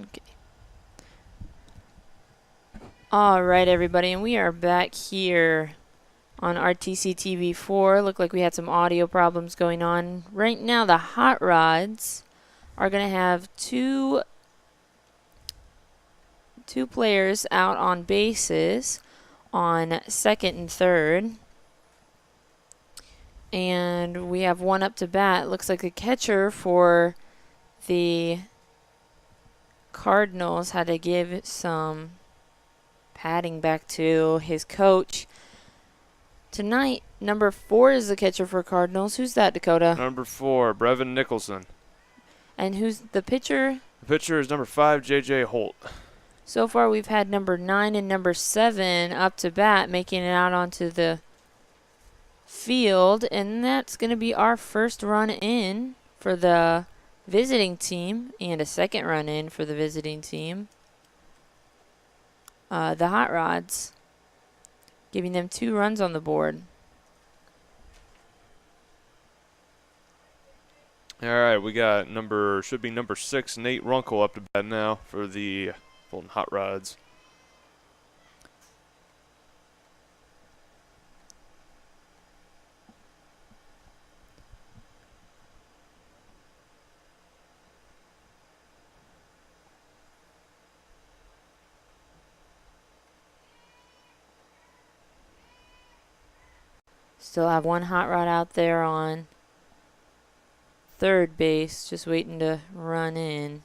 Okay. All right, everybody, and we are back here on RTC TV4. Looked like we had some audio problems going on. Right now, the Hot Rods are going to have two players out on bases on second and third. And we have one up to bat. Looks like the catcher for the Cardinals had to give some padding back to his coach. Tonight, number 4 is the catcher for Cardinals. Who's that, Dakota? Number 4, Brevin Nicholson. And who's the pitcher? The pitcher is number 5, J.J. Holt. So far, we've had number 9 and number 7 up to bat, making it out onto the field. And that's going to be our first run in for the visiting team and a second run in for the visiting team. The Hot Rods, giving them 2 runs on the board. All right, we got should be number 6, Nate Runkle up to bat now for the Fulton Hot Rods. Still have one Hot Rod out there on third base, just waiting to run in.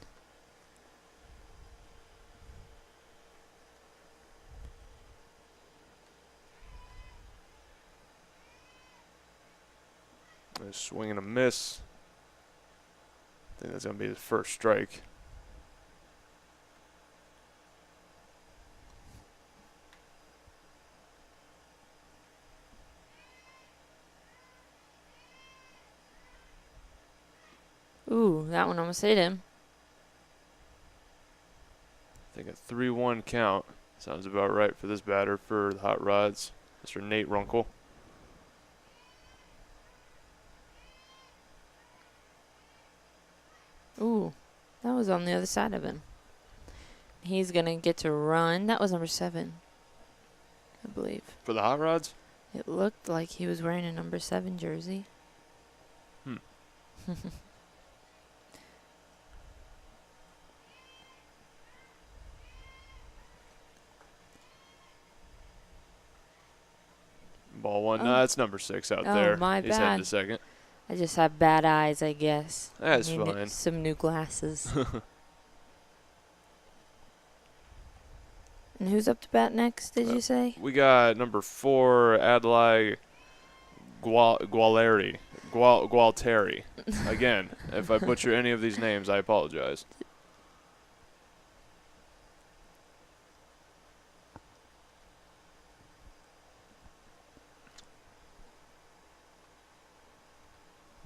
A swing and a miss. I think that's going to be the first strike. Ooh, that one almost hit him. I think a 3-1 count sounds about right for this batter for the Hot Rods, Mr. Nate Runkle. Ooh, that was on the other side of him. He's going to get to run. That was number 7, I believe. For the Hot Rods? It looked like he was wearing a number 7 jersey. Ball 1. Oh. No, that's number 6 out Oh, there. my He's bad. heading to second. I just have bad eyes, I guess. That's Need fine. some new glasses. And who's up to bat next, did you say? We got number 4, Adlai Gualteri. Again, if I butcher any of these names, I apologize.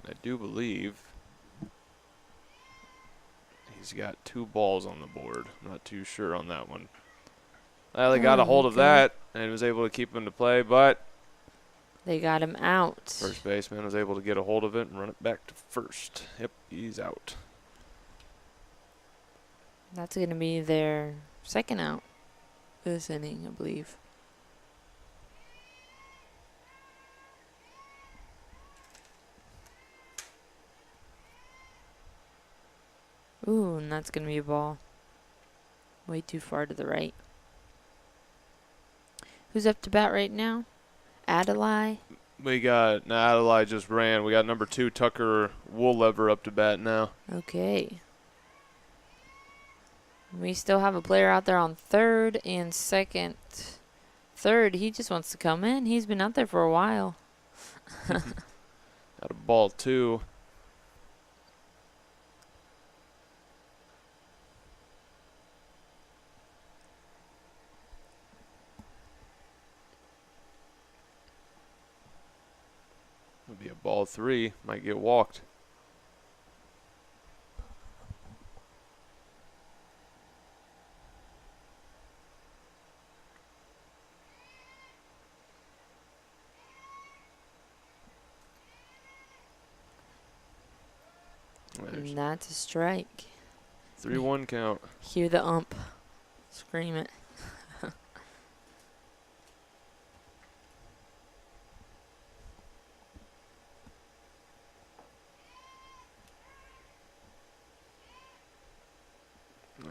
I do believe he's got 2 balls on the board. I'm not too sure on that one. Well, they got a hold of that and was able to keep him to play, but they got him out. first baseman was able to get a hold of it and run it back to first. Yep, he's out. That's going to be their second out for this inning, I believe. Ooh, and that's going to be a ball. Way too far to the right. Who's up to bat right now? Adlai? We got, Adlai just ran. We got number 2, Tucker Woollever up to bat now. Okay. We still have a player out there on third and second. Third, he just wants to come in. He's been out there for a while. Got a ball 2. Would be a ball 3. Might get walked. And that's a strike. 3-1 count. Hear the ump. Scream it.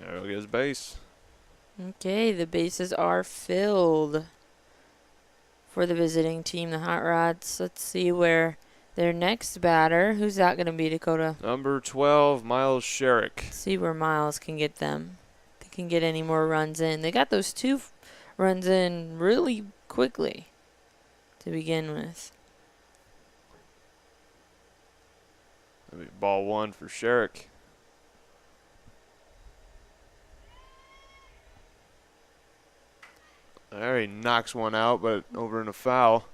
There goes base. Okay, the bases are filled for the visiting team, the Hot Rods. Let's see where their next batter, who's that going to be, Dakota? Number 12, Miles Sherrick. Let's see where Miles can get them. They can get any more runs in. They got those 2 runs in really quickly to begin with. That'll be ball 1 for Sherrick. There, he knocks one out, but over in a foul.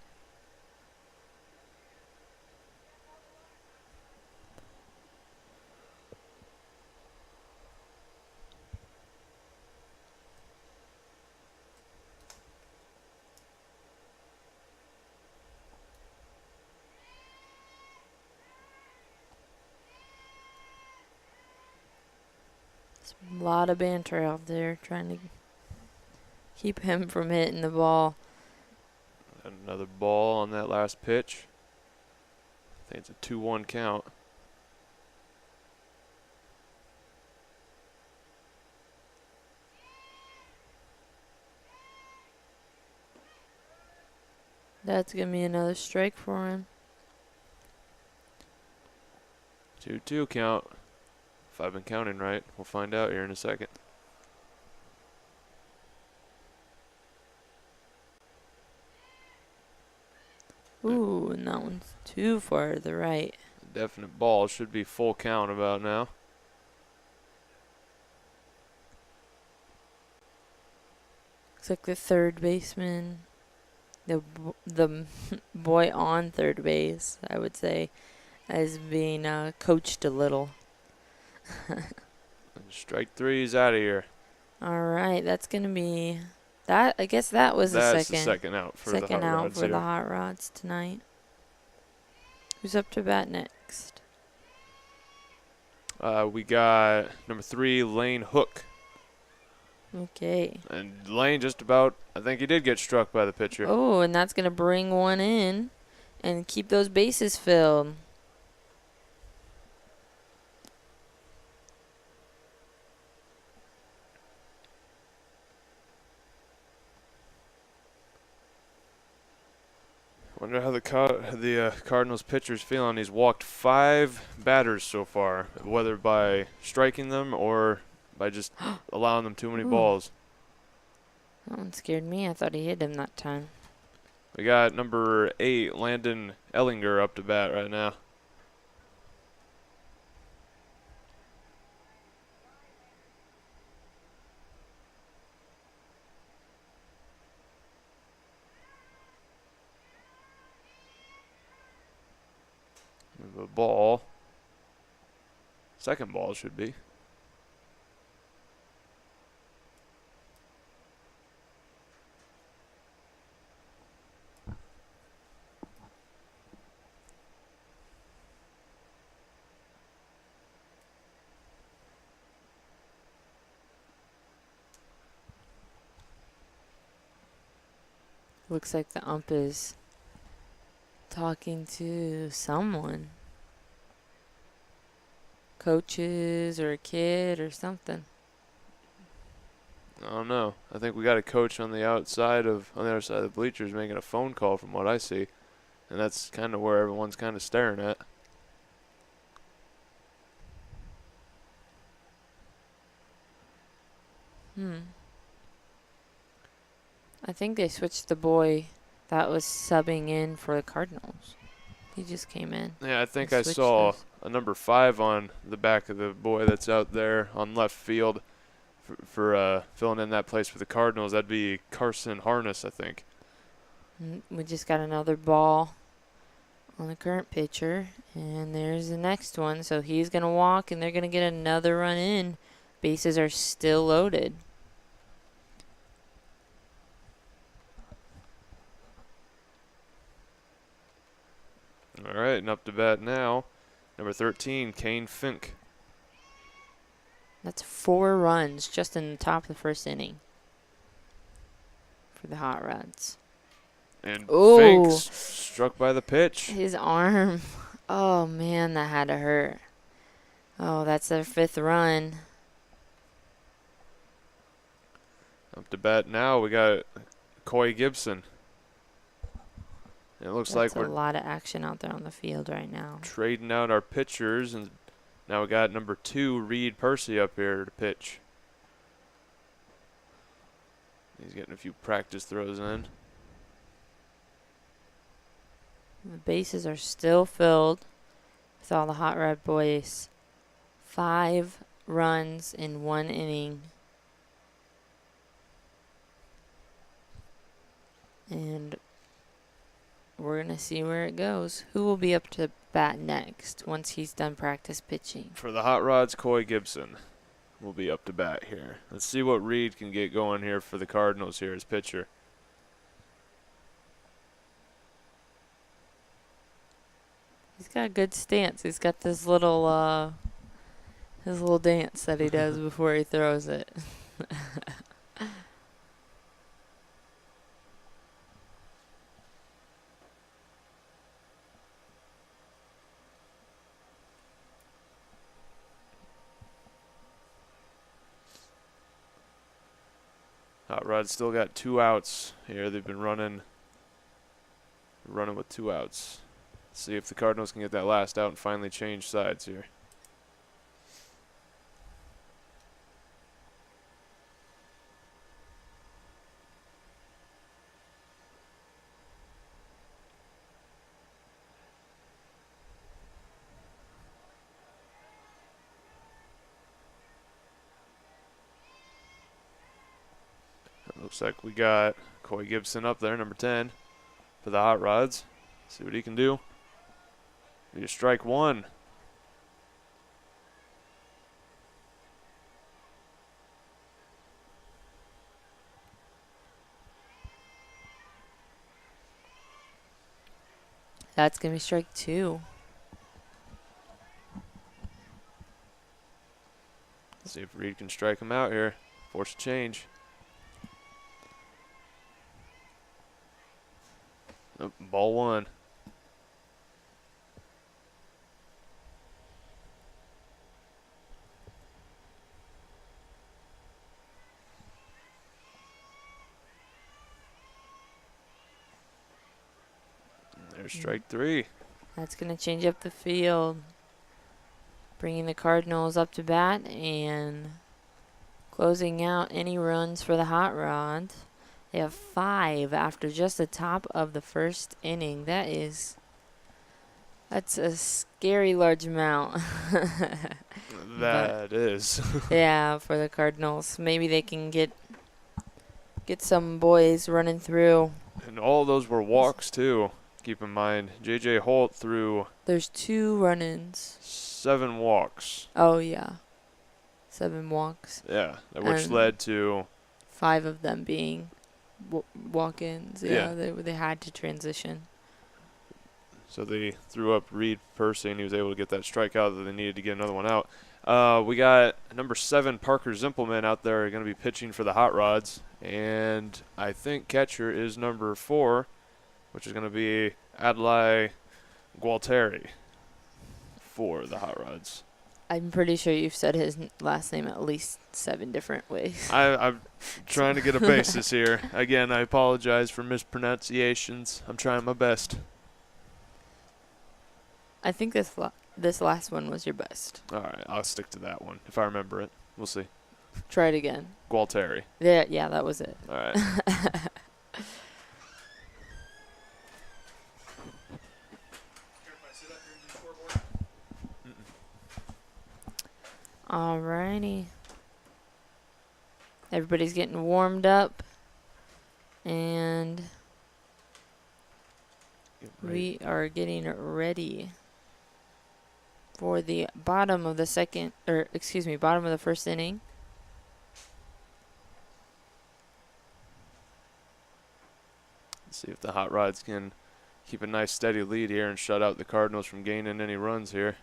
A lot of banter out there trying to keep him from hitting the ball. Another ball on that last pitch. I think it's a 2-1 count. That's going to be another strike for him. 2-2 count. If I've been counting right, we'll find out here in a second. Ooh, and that one's too far to the right. Definite ball. Should be full count about now. Looks like the third baseman, the boy on third base, I would say, is being coached a little. Strike 3 is out of here. All right, that's going to be that. I guess that was That's the the second out for the second Hot out Rods for here. the Hot Rods tonight. Who's up to bat next? We got number 3, Lane Hook. Okay. And Lane just about, I think he did get struck by the pitcher. Oh, and that's going to bring one in and keep those bases filled. Wonder how the Cardinals pitcher's feeling. He's walked 5 batters so far, whether by striking them or by just allowing them too many Ooh. balls. That one scared me. I thought he hit him that time. We got number 8, Landon Ellinger, up to bat right now. The ball. Second ball should be. Looks like the ump is talking to someone. Coaches or a kid or something. I don't know. I think we got a coach on the other side of the bleachers making a phone call from what I see. And that's kind of where everyone's kind of staring at. I think they switched the boy that was subbing in for the Cardinals. He just came in. Yeah, I think They I switched saw those. a number 5 on the back of the boy that's out there on left field for filling in that place for the Cardinals. That'd be Carson Harness, I think. We just got another ball on the current pitcher. And there's the next one. So he's going to walk, and they're going to get another run in. Bases are still loaded. All right, and up to bat now, number 13, Kane Fink. That's 4 runs just in the top of the first inning for the Hot Rods. And Oh, Finks struck by the pitch. his arm. Oh, man, that had to hurt. Oh, that's their 5th run. Up to bat now, we got Coy Gibson. And it looks That's like a we're lot of action out there on the field right now. trading out our pitchers, and now we got number 2, Reed Percy, up here to pitch. He's getting a few practice throws in. The bases are still filled with all the Hot Rod boys. 5 runs in 1 inning. And we're going to see where it goes. Who will be up to bat next once he's done practice pitching? For the Hot Rods, Coy Gibson will be up to bat here. Let's see what Reed can get going here for the Cardinals here as pitcher. He's got a good stance. He's got this little his little dance that he does before he throws it. Hot Rod's still got 2 outs here. They've been running with 2 outs. Let's see if the Cardinals can get that last out and finally change sides here. Looks like we got Coy Gibson up there, number 10, for the Hot Rods. See what he can do. Need a strike 1. That's going to be strike 2. See if Reed can strike him out here. Force a change. Oh, ball 1. There's strike 3. That's going to change up the field, bringing the Cardinals up to bat and closing out any runs for the Hot Rods. They have 5 after just the top of the first inning. That's a scary large amount. That is. Yeah, for the Cardinals. Maybe they can get some boys running through. And all those were walks, too. Keep in mind, J.J. Holt threw There's 2 run-ins. 7 walks. Oh, yeah. 7 walks. Yeah, which And led to 5 of them being walk-ins. Yeah. They had to transition. So they threw up Reed Percy, and he was able to get that strikeout that they needed to get another one out. We got number 7, Parker Zimpelman, out there going to be pitching for the Hot Rods. And I think catcher is number 4, which is going to be Adlai Gualteri for the Hot Rods. I'm pretty sure you've said his last name at least 7 different ways. I'm trying to get a basis here. Again, I apologize for mispronunciations. I'm trying my best. I think this last one was your best. All right, I'll stick to that one if I remember it. We'll see. Try it again. Gualteri. Yeah, that was it. All right. Alrighty. Everybody's getting warmed up. And we are getting ready for the bottom of the first inning. Let's see if the Hot Rods can keep a nice steady lead here and shut out the Cardinals from gaining any runs here.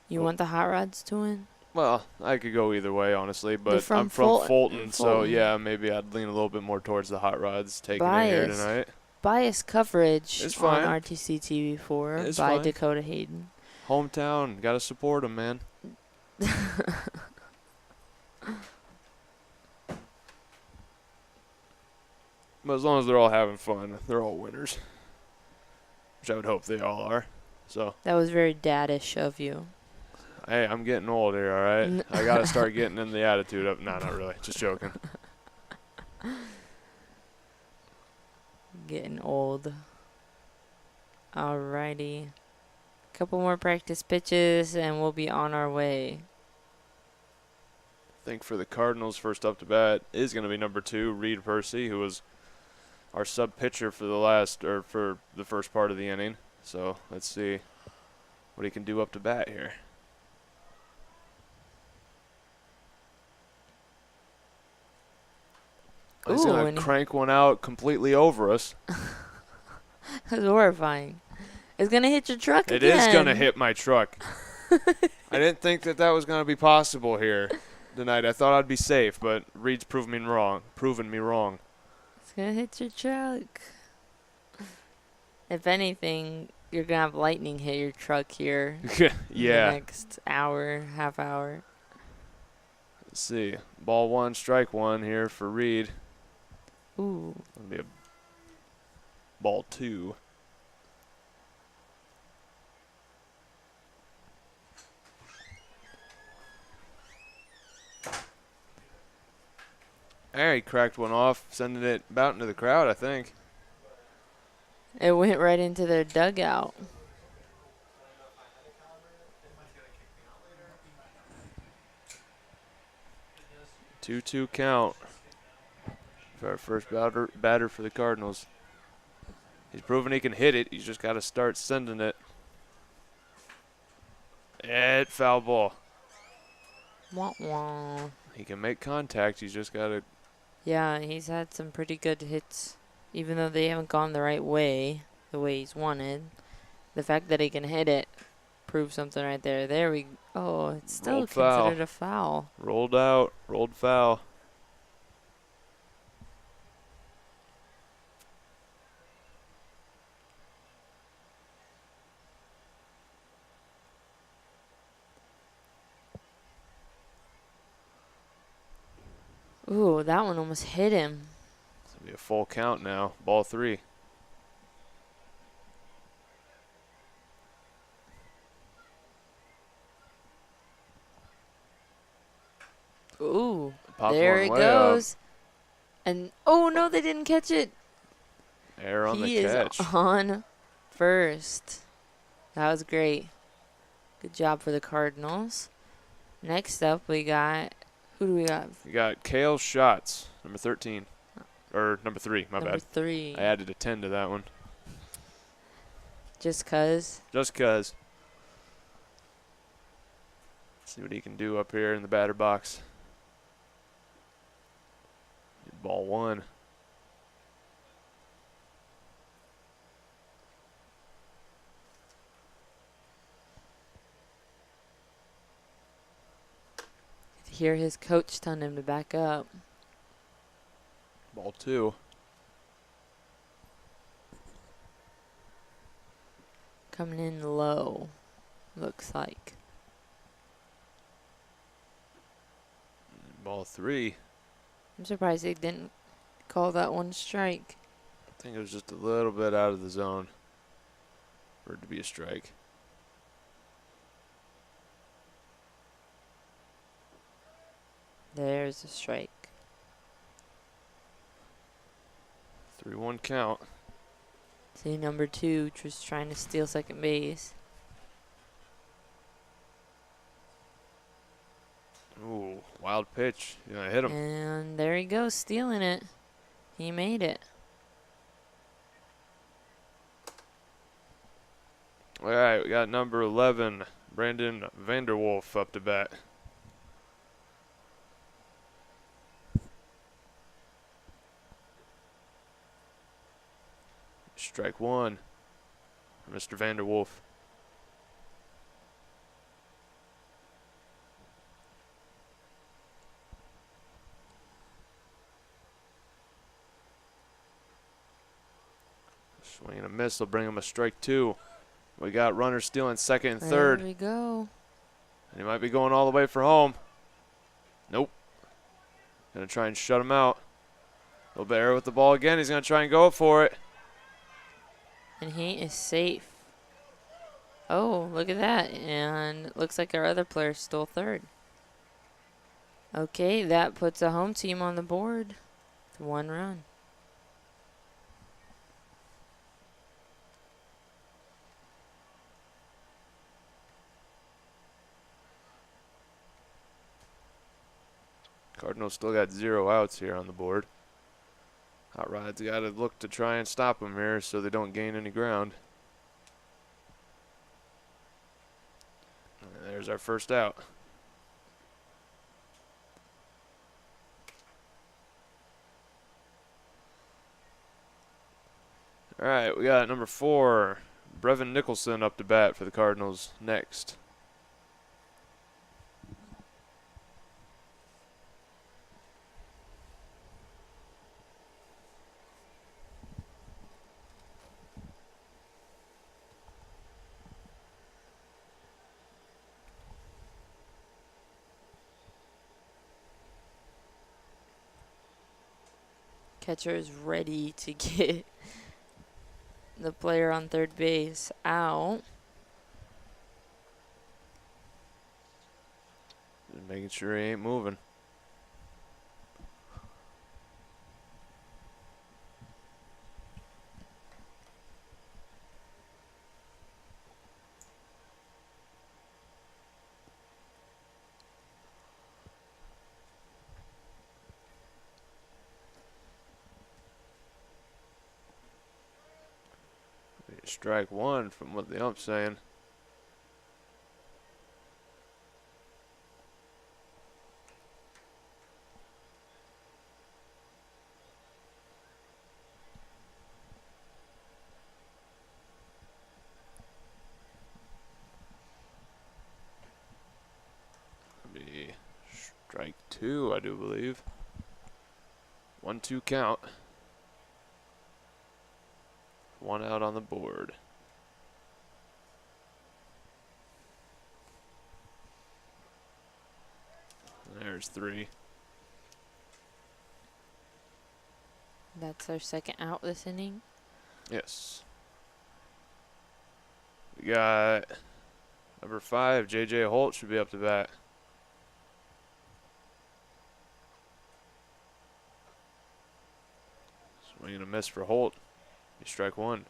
You want the Hot Rods to win? Well, I could go either way, honestly, They're but I'm from from Fulton, so Fulton. yeah, maybe I'd lean a little bit more towards the hot rods taking it here Bias. tonight. Bias coverage It's on fine. RTC TV4 It's by fine. Dakota Hayden. Hometown, gotta support them, man. But as long as they're all having fun, they're all winners, which I would hope they all are. So, That was very daddish of you. hey, I'm getting old here, all right? I gotta start getting in the attitude of. Nah, not really. Just joking. Getting old. Alrighty. Couple more practice pitches and we'll be on our way. I think for the Cardinals, first up to bat is going to be number 2, Reed Percy, who was our sub pitcher for for the first part of the inning. So let's see what he can do up to bat here. He's Ooh, going to crank one out completely over us. That's horrifying. It's going to hit your truck It again. is going to hit my truck. I didn't think that was going to be possible here tonight. I thought I'd be safe, but Reed's proving me wrong. It's going to hit your truck. If anything, you're going to have lightning hit your truck here. Yeah. In the next hour, half hour. Let's see. Ball 1, strike 1 here for Reed. Ooh. That'll be a ball 2. There, he cracked one off, sending it about into the crowd, I think. It went right into their dugout. Two count for our first batter for the Cardinals. He's proven he can hit it. He's just got to start sending it. Foul ball. Wah, wah. He can make contact. He's just got to. Yeah, he's had some pretty good hits, even though they haven't gone the right way, the way he's wanted. The fact that he can hit it proves something right there. There we go. Oh, it's still Rolled foul. considered a foul. Rolled out. Rolled foul. Ooh, that one almost hit him. It's going to be a full count now. Ball 3. Ooh, Popped there one it way goes. up. And, oh, no, they didn't catch it. Error on He the catch. is on first. That was great. Good job for the Cardinals. Next up, we got, who do we have? We got Kale Shots, number 13. Or number 3, my Number bad. 3. I added a 10 to that one. Just 'cause. Just 'cause. See what he can do up here in the batter box. Ball 1. Hear his coach telling him to back up. Ball 2. Coming in low, looks like. Ball 3. I'm surprised they didn't call that one strike. I think it was just a little bit out of the zone for it to be a strike. There's a strike. 3-1 count. See, number 2 just trying to steal second base. Ooh, wild pitch. You gonna hit him. And there he goes, stealing it. He made it. All right, we got number 11, Brandon Vanderwolf up to bat. Strike 1 for Mr. Vanderwolf. miss. They'll bring him a strike 2. We got runners stealing second and third. There we go. And he might be going all the way for home. Nope. Going to try and shut him out. A little bit error with the ball again. He's going to try and go for it. And he is safe. Oh, look at that. And it looks like our other player stole third. Okay, that puts a home team on the board with 1 run. Cardinals still got 0 outs here on the board. Hot Rod's got to look to try and stop them here so they don't gain any ground. And there's our first out. All right, we got number 4, Brevin Nicholson up to bat for the Cardinals next. Catcher is ready to get the player on third base out. Just making sure he ain't moving. Strike 1 from what the ump's saying. Be strike 2, I do believe. 1-2 count. 1 out on the board. There's 3. That's our second out this inning. Yes. We got number 5, J.J. Holt should be up to bat. Swing and a miss for Holt. Strike 1.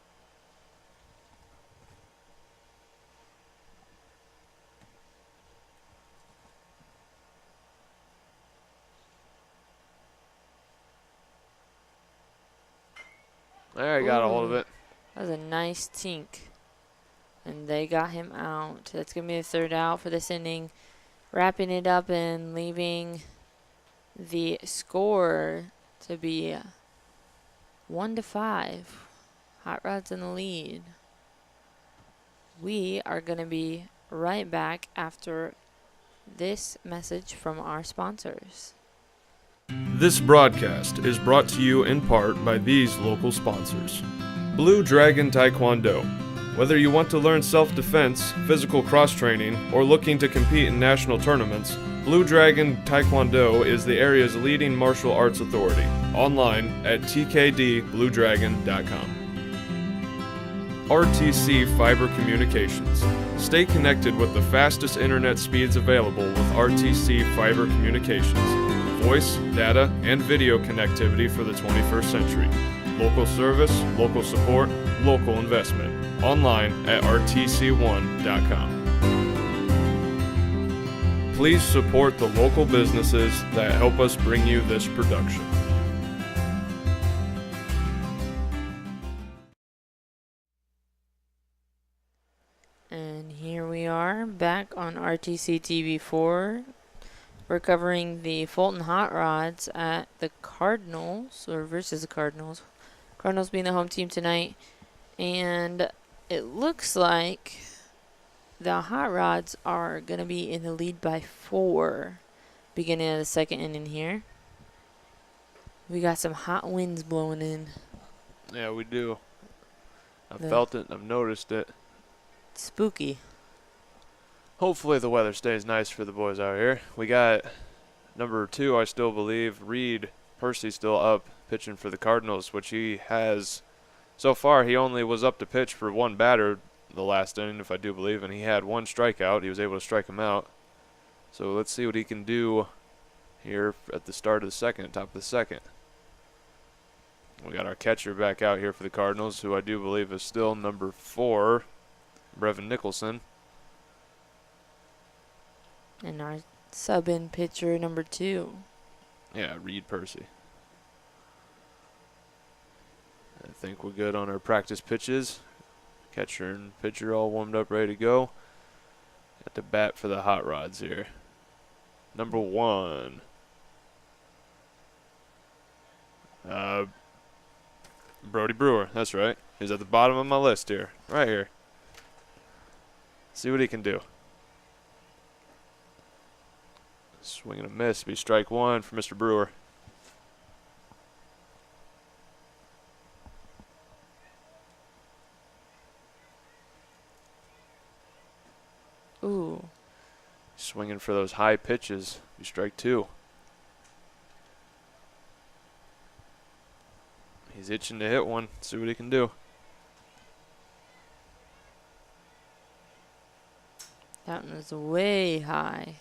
There, he got a hold of it. That was a nice tink. And they got him out. That's going to be the third out for this inning. Wrapping it up and leaving the score to be 1-5. Hot Rod's in the lead. We are going to be right back after this message from our sponsors. This broadcast is brought to you in part by these local sponsors. Blue Dragon Taekwondo. Whether you want to learn self-defense, physical cross-training, or looking to compete in national tournaments, Blue Dragon Taekwondo is the area's leading martial arts authority. Online at tkdbluedragon.com. RTC Fiber Communications. Stay connected with the fastest internet speeds available with RTC Fiber Communications. Voice, data, and video connectivity for the 21st century. Local service, local support, local investment. Online at rtc1.com. Please support the local businesses that help us bring you this production. And here we are back on RTC TV4. We're covering the Fulton Hot Rods at the Cardinals, or versus the Cardinals. Cardinals being the home team tonight. And it looks like the Hot Rods are going to be in the lead by 4 beginning of the second inning here. We got some hot winds blowing in. Yeah, we do. I felt it. I've noticed it. Spooky. Hopefully the weather stays nice for the boys out here. We got number 2, I still believe, Reed Percy still up pitching for the Cardinals, which he has so far. He only was up to pitch for one batter the last inning, if I do believe, and he had one strikeout. He was able to strike him out. So let's see what he can do here at the start of the second, top of the second. We got our catcher back out here for the Cardinals, who I do believe is still number 4, Brevin Nicholson. And our sub-in pitcher, number 2. Yeah, Reed Percy. I think we're good on our practice pitches. Catcher and pitcher all warmed up, ready to go. Got the bat for the hot rods here. Number 1. Brody Brewer, that's right. He's at the bottom of my list here, right here. See what he can do. Swing and a miss. Be strike 1 for Mr. Brewer. Ooh. Swinging for those high pitches. Be strike 2. He's itching to hit one. See what he can do. That one was way high.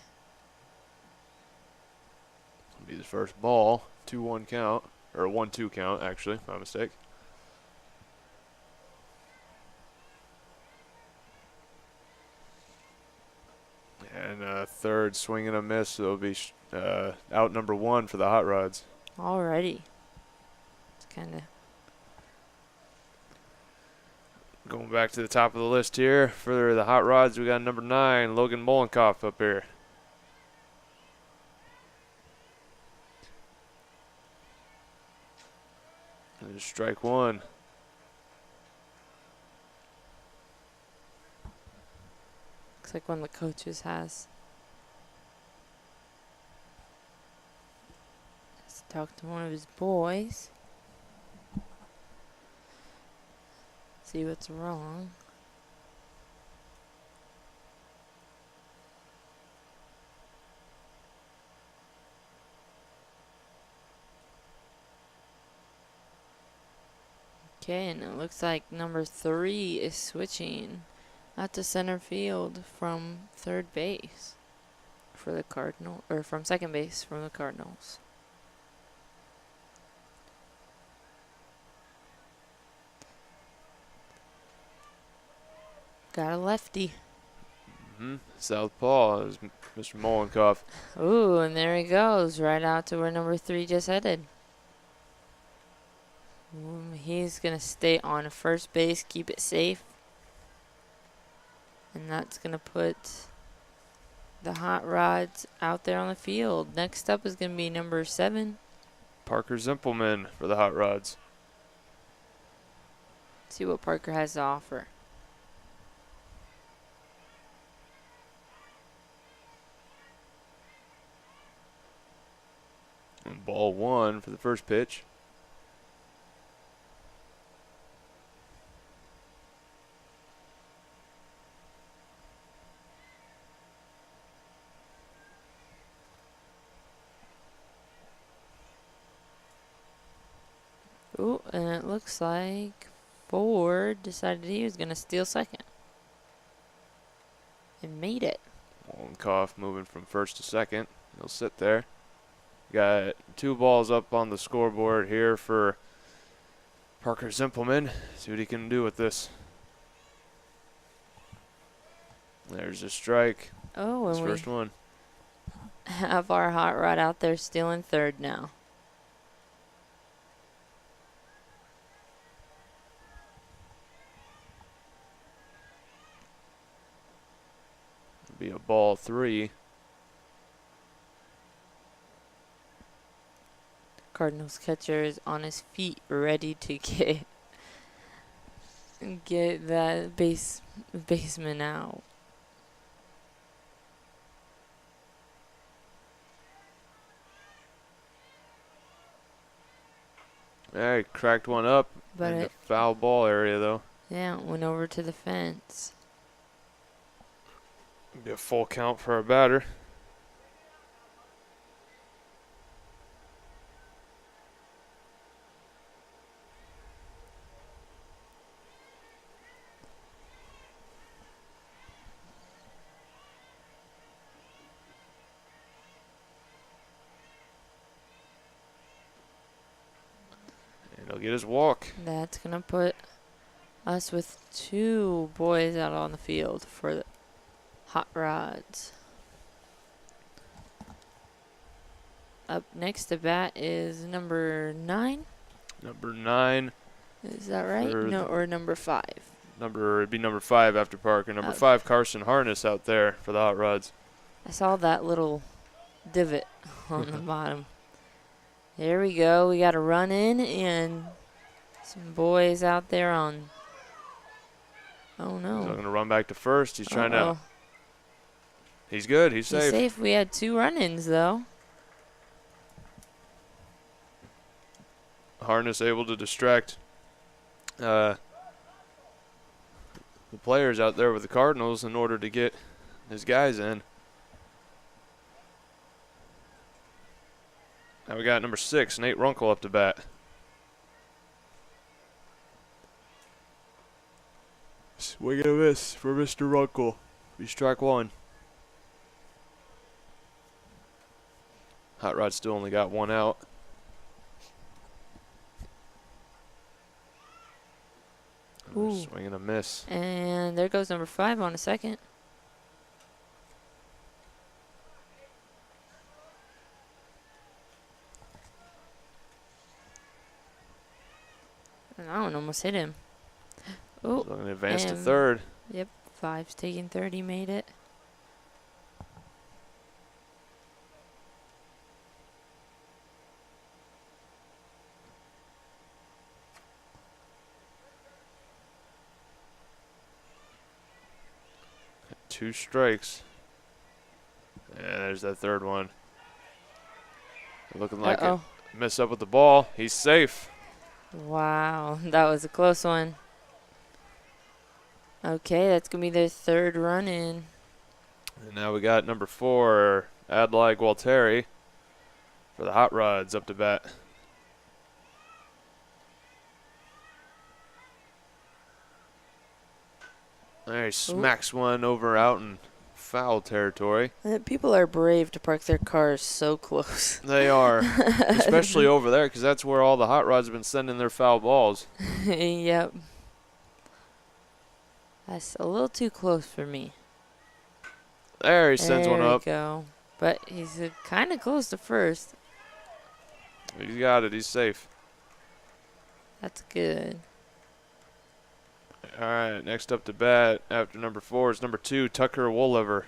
Be the first ball. 2-1 count. Or a 1-2 count, actually. My mistake. And third swing and a miss. So it'll be out number 1 for the hot rods. Alrighty. It's kind of... Going back to the top of the list here. For the hot rods, we got number 9, Logan Molenkoff up here. There's strike 1. Looks like one of the coaches has. Let's talk to one of his boys. See what's wrong. Okay, and it looks like number 3 is switching out to center field from third base for the Cardinal, or from second base from the Cardinals. Got a lefty. Southpaw is Mr. Molenkoff. Ooh, and there he goes, right out to where number 3 just headed. He's going to stay on first base, keep it safe. And that's going to put the hot rods out there on the field. Next up is going to be number 7. Parker Zimpelman for the hot rods. See what Parker has to offer. And ball 1 for the first pitch. Ooh, and it looks like Ford decided he was going to steal second. And made it. Molenkoff moving from first to second. He'll sit there. Got 2 balls up on the scoreboard here for Parker Zimpelman. See what he can do with this. There's a strike. Oh, His and first we one. have our hot rod out there stealing third now. Be a ball 3. Cardinals catcher is on his feet, ready to get that baseman out. Yeah, he cracked one up But in the foul ball area, though. Yeah, went over to the fence. Be a full count for our batter. And he'll get his walk. That's going to put us with 2 boys out on the field for the Hot Rods. Up next to bat is number 9. Number 9. Is that right? No, or number 5. It'd be number 5 after Parker. Number 5, Carson Harness out there for the Hot Rods. I saw that little divot on the bottom. There we go. We got a run in and some boys out there on. Oh no. He's going to run back to first. He's trying to. He's good. He's safe. He's safe. We had 2 run-ins though. Harness able to distract the players out there with the Cardinals in order to get his guys in. Now we got number 6, Nate Runkle up to bat. Swing and a miss for Mr. Runkle. Be strike 1. Hot Rod still only got 1 out. Ooh. Swing and a miss. And there goes number 5 on a second. And that one almost hit him. Oh, So an advance to third. Yep, 5's taking third. He made it. Two strikes. And there's that third one. Looking like it. Miss up with the ball. He's safe. Wow, that was a close one. Okay, that's going to be their 3rd run in. And now we got number 4, Adlai Gualteri for the Hot Rods up to bat. There he smacks one over out in foul territory. People are brave to park their cars so close. They are, especially over there because that's where all the Hot Rods have been sending their foul balls. Yep. That's a little too close for me. There he sends one up. There we go. But he's kind of close to first. He's got it. He's safe. That's good. All right, next up to bat after number 4 is number 2, Tucker Wooliver.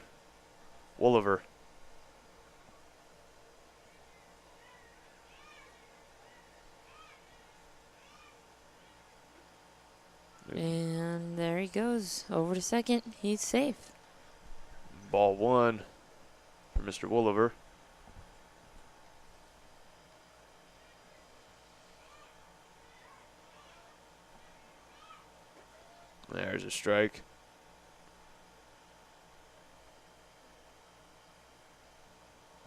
And there he goes. Over to second. He's safe. Ball 1 for Mr. Wooliver. There's a strike.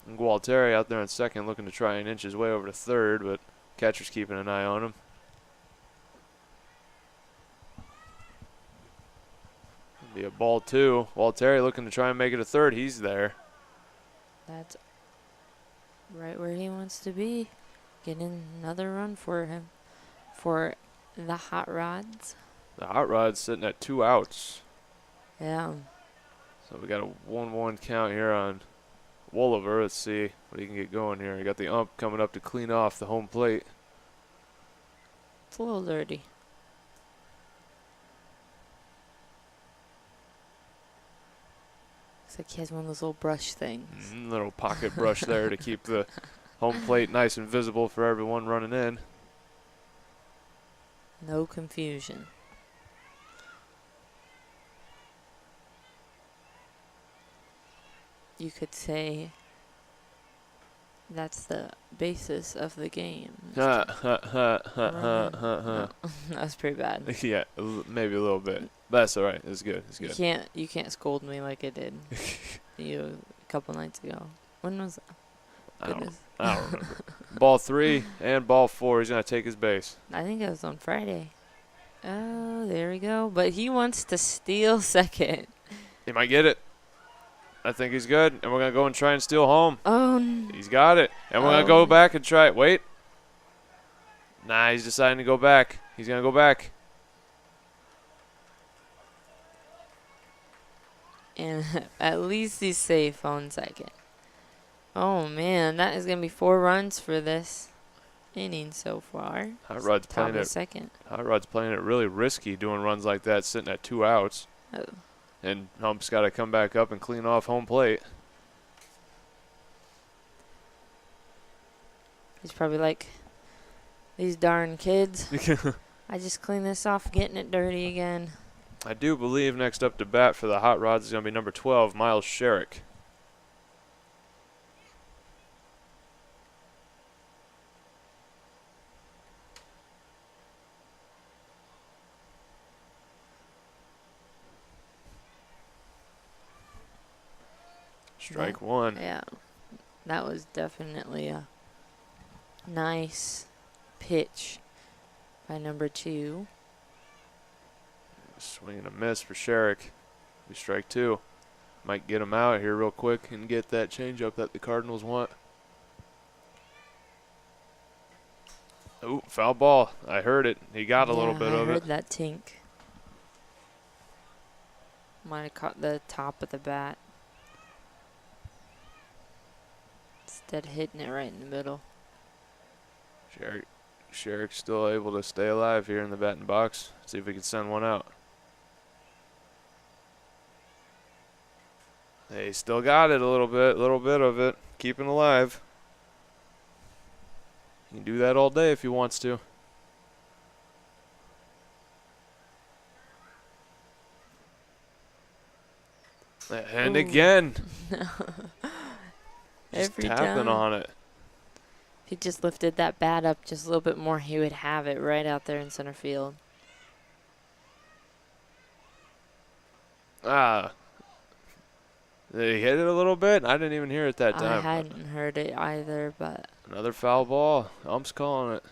And Gualteri out there on second looking to try and inch his way over to third, but catcher's keeping an eye on him. Be a ball 2. Gualteri looking to try and make it a third. He's there. That's right where he wants to be. Getting another run for him. For the Hot Rods. The Hot Rod's sitting at 2 outs. Yeah. So we got a 1-1 count here on Wooliver. Let's see what he can get going here. We got the ump coming up to clean off the home plate. It's a little dirty. Looks like he has one of those little brush things. Little pocket brush there to keep the home plate nice and visible for everyone running in. No confusion. You could say That's the basis of the game. Ha, ha, ha, ha, ha, Run. ha, ha. No, that was pretty bad. Yeah, maybe a little bit. But that's all right. It's good. It's good. You can't scold me like I did you a couple nights ago. When was that? Goodness. I don't remember. Ball 3 and ball 4. He's going to take his base. I think it was on Friday. Oh, there we go. But he wants to steal second. He might get it. I think he's good. And we're going to go and try and steal home. Oh, He's got it. And we're going to go back and try it. Wait. Nah, he's deciding to go back. He's going to go back. and at least he's safe on second. Oh, man, that is going to be 4 runs for this inning so far. Hot Rod's Top playing of it. second. Hot Rod's playing it really risky, doing runs like that, sitting at 2 outs. Oh. And Hump's got to come back up and clean off home plate. He's probably like, these darn kids. I just cleaned this off, getting it dirty again. I do believe next up to bat for the Hot Rods is going to be number 12, Miles Sherrick. Strike 1. Yeah, that was definitely a nice pitch by number 2. Swing and a miss for Sherrick. We strike 2. Might get him out here real quick and get that changeup that the Cardinals want. Ooh, foul ball. I heard it. He got a little bit of I it. heard that tink. Might have caught the top of the bat. Instead of hitting it right in the middle. Sherrick's still able to stay alive here in the batting box. See if we can send one out. He still got it a little bit of it. Keeping alive. He can do that all day if he wants to. And Ooh. again. Just Every tapping time. on it. If he just lifted that bat up just a little bit more, he would have it right out there in center field. Ah. Did he hit it a little bit? I didn't even hear it that time. I hadn't heard it either, but Another foul ball. Ump's calling it.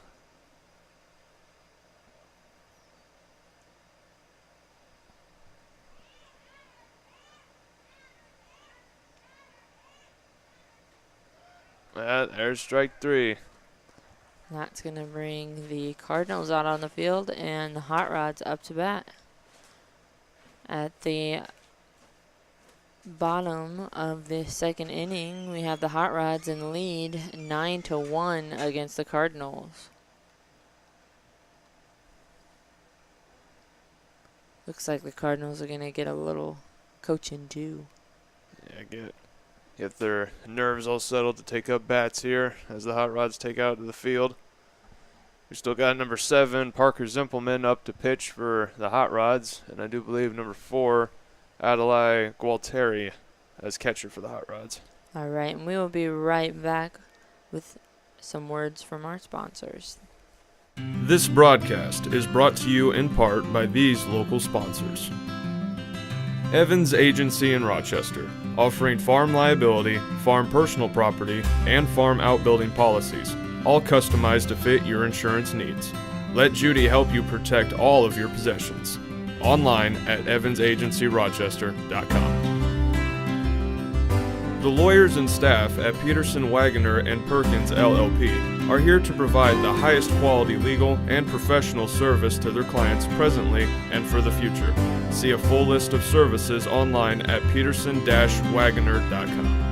There's strike 3. that's going to bring the Cardinals out on the field and the Hot Rods up to bat. At the bottom of the second inning, we have the Hot Rods in the lead 9-1 against the Cardinals. Looks like the Cardinals are going to get a little coaching too. Yeah, get their nerves all settled to take up bats here as the Hot Rods take out to the field. We still got number 7, Parker Zimpelman, up to pitch for the Hot Rods, and I do believe number 4, Adelaide Gualteri, as catcher for the Hot Rods. All right, and we will be right back with some words from our sponsors. This broadcast is brought to you in part by these local sponsors. Evans Agency in Rochester, offering farm liability, farm personal property, and farm outbuilding policies, all customized to fit your insurance needs. Let Judy help you protect all of your possessions. Online at evansagencyrochester.com. The lawyers and staff at Peterson, Wagoner and Perkins LLP are here to provide the highest quality legal and professional service to their clients presently and for the future. See a full list of services online at peterson-wagoner.com.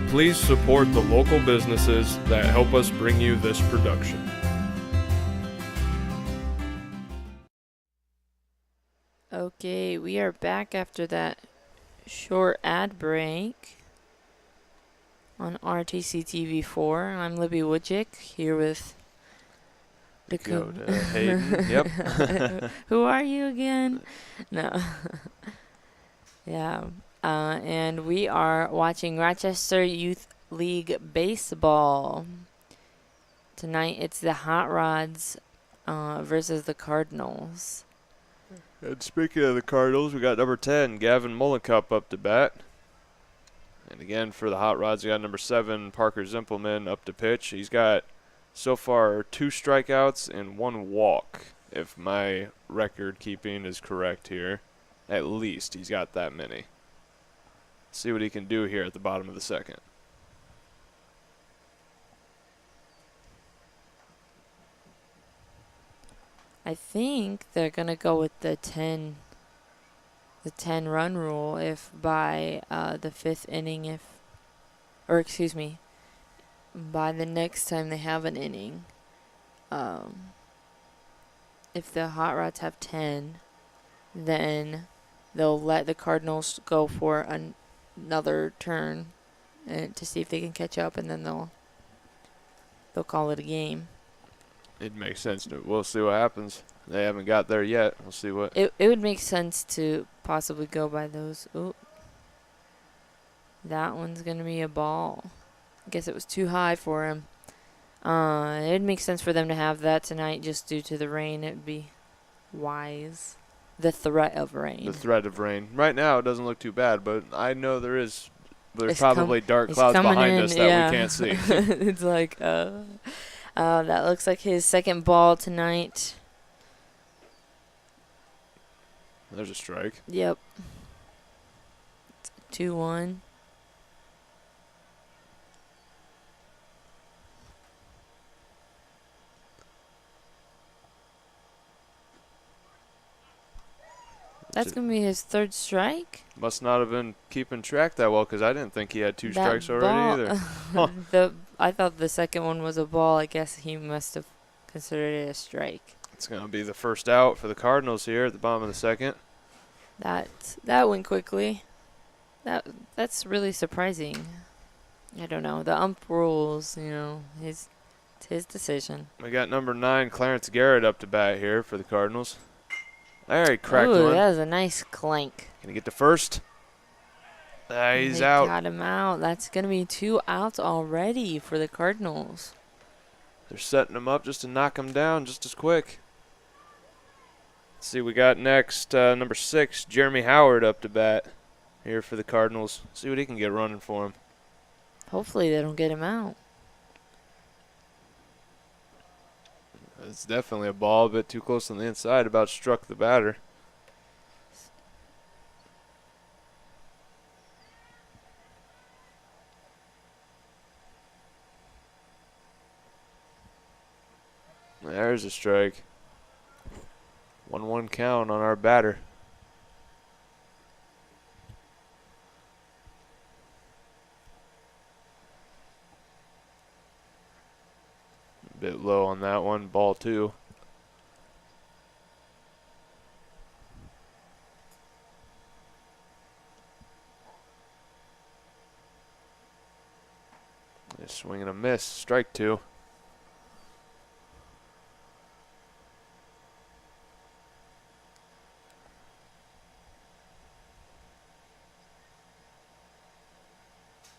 Please support the local businesses that help us bring you this production. Okay, we are back after that short ad break on RTC TV4. I'm Libby Woodchick here with Dakota Hayden. Yep. Who are you again? No. Yeah. And we are watching Rochester Youth League Baseball. Tonight it's the Hot Rods versus the Cardinals. And speaking of the Cardinals, we got number 10, Gavin Mullencup up to bat. And again, for the Hot Rods, we got number 7, Parker Zimpelman up to pitch. He's got so far 2 strikeouts and 1 walk, if my record keeping is correct here. At least he's got that many. See what he can do here at the bottom of the second. I think they're going to go with the 10 run rule if by the 5th inning by the next time they have an inning. If the Hot Rods have 10, then they'll let the Cardinals go for another turn and to see if they can catch up, and then they'll call it a game. It makes sense. We'll see what happens. They haven't got there yet. We'll see what. It would make sense to possibly go by those. Oh, that one's going to be a ball. I guess it was too high for him. It'd make sense for them to have that tonight just due to the rain. It'd be wise. The threat of rain. The threat of rain. Right now, it doesn't look too bad, but I know there's It's probably dark clouds behind us that we can't see. It's like, that looks like his second ball tonight. There's a strike. Yep. 2-1. That's going to be his third strike? Must not have been keeping track that well because I didn't think he had 2 strikes already either. Huh. I thought the second one was a ball. I guess he must have considered it a strike. It's going to be the first out for the Cardinals here at the bottom of the second. That went quickly. That's really surprising. I don't know. The ump rules, it's his decision. We got number 9, Clarence Garrett up to bat here for the Cardinals. There, he cracked Ooh, one. that was a nice clank. Can he get to first? He's out. Got him out. That's going to be 2 outs already for the Cardinals. They're setting him up just to knock him down just as quick. Let's see, we got next number 6, Jeremy Howard up to bat here for the Cardinals. See what he can get running for him. Hopefully they don't get him out. It's definitely a ball, a bit too close on the inside, about struck the batter. There's a strike. 1-1 count on our batter. A bit low on that one. Ball 2. Just swing and a miss. Strike 2.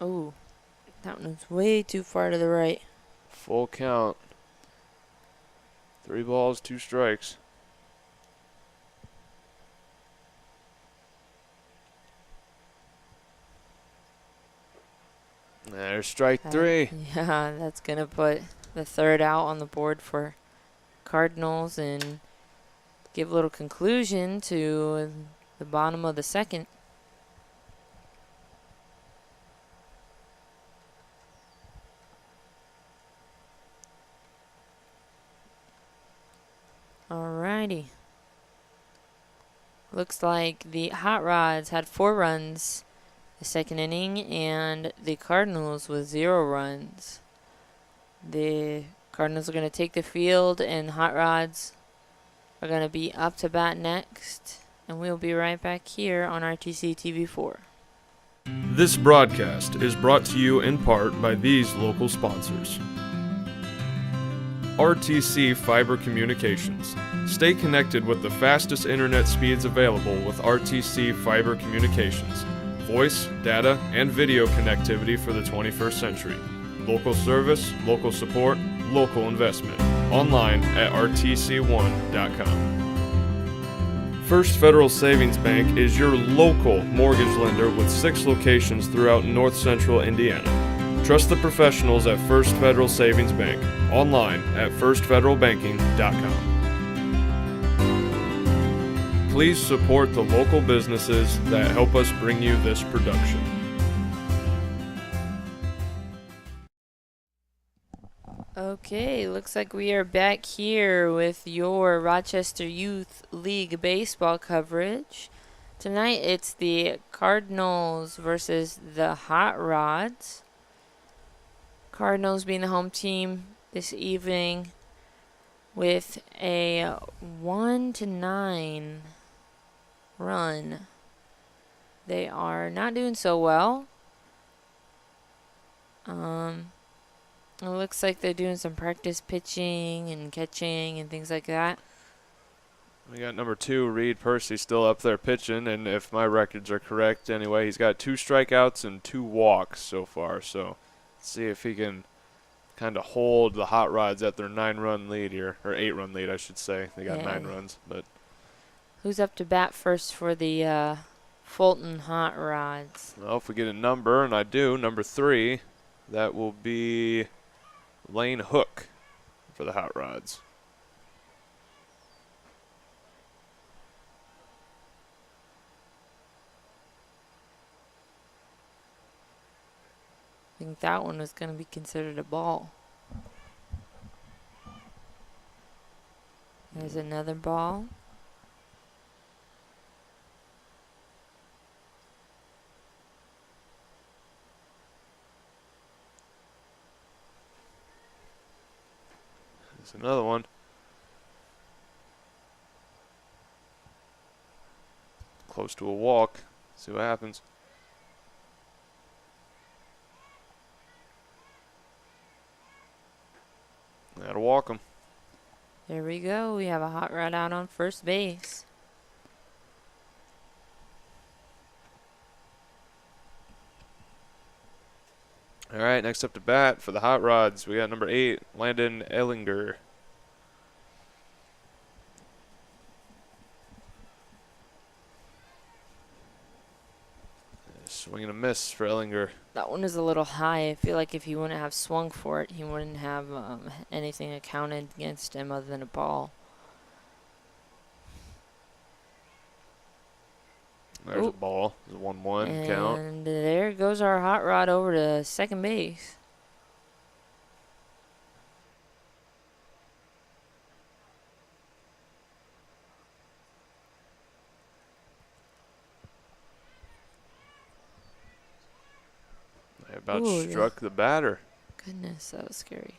Oh, that one's way too far to the right. Full count. 3 balls, 2 strikes. There's strike 3. Yeah, that's going to put the third out on the board for Cardinals and give a little conclusion to the bottom of the second. Alrighty. Looks like the Hot Rods had 4 runs the second inning, and the Cardinals with 0 runs. The Cardinals are going to take the field, and Hot Rods are going to be up to bat next. And we'll be right back here on RTC TV4. This broadcast is brought to you in part by these local sponsors. RTC Fiber Communications. Stay connected with the fastest internet speeds available with RTC Fiber Communications. voice, data, and video connectivity for the 21st century. Local service, local support, local investment. Online at rtc1.com. First Federal Savings Bank is your local mortgage lender with 6 locations throughout north central Indiana. Trust the professionals at First Federal Savings Bank. Online at firstfederalbanking.com. Please support the local businesses that help us bring you this production. Okay, looks like we are back here with your Rochester Youth League baseball coverage. Tonight it's the Cardinals versus the Hot Rods. Cardinals being the home team this evening with a 1-9 run. They are not doing so well. It looks like they're doing some practice pitching and catching and things like that. We got number 2, Reed Percy, still up there pitching, and if my records are correct anyway, he's got 2 strikeouts and 2 walks so far. So let's see if he can kind of hold the Hot Rods at their 9-run lead here, or 8-run lead, I should say. They got 9 runs, but who's up to bat first for the Fulton Hot Rods? well, if we get a number, and I do, number 3, that will be Lane Hook for the Hot Rods. I think that one was going to be considered a ball. There's another ball. There's another one. Close to a walk. See what happens. That'll walk him. There we go. We have a Hot Rod out on first base. All right, next up to bat for the Hot Rods, we got number 8, Landon Ellinger. Swing and a miss for Ellinger. That one is a little high. I feel like if he wouldn't have swung for it, he wouldn't have anything accounted against him other than a ball. There's a ball. There's a 1-1 count. And there goes our Hot Rod over to second base. They about struck the batter. Goodness, that was scary.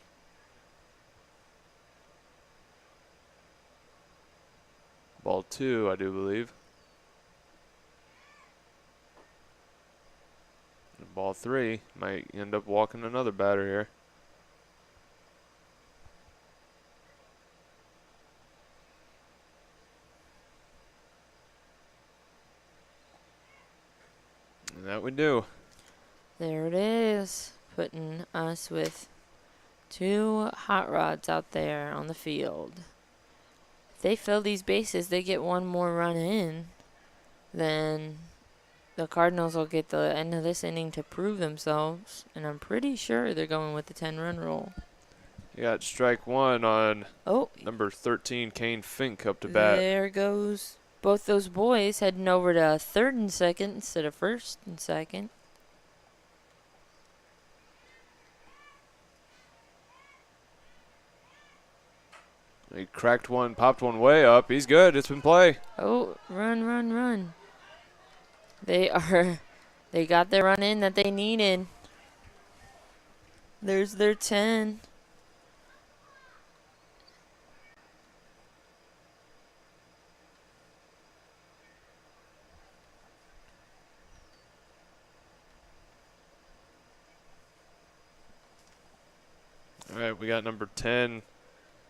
Ball 2, I do believe. And ball 3 might end up walking another batter here. And that we do. There it is, putting us with 2 Hot Rods out there on the field. If they fill these bases, they get 1 more run in, then the Cardinals will get the end of this inning to prove themselves, and I'm pretty sure they're going with the 10-run rule. You got strike 1 on number 13, Kane Fink, up to bat. There goes both those boys heading over to third and second instead of first and second. He cracked one, popped one way up. He's good. It's been play. Oh, run, run, run. They got their run in that they needed. There's their 10. All right, we got number 10,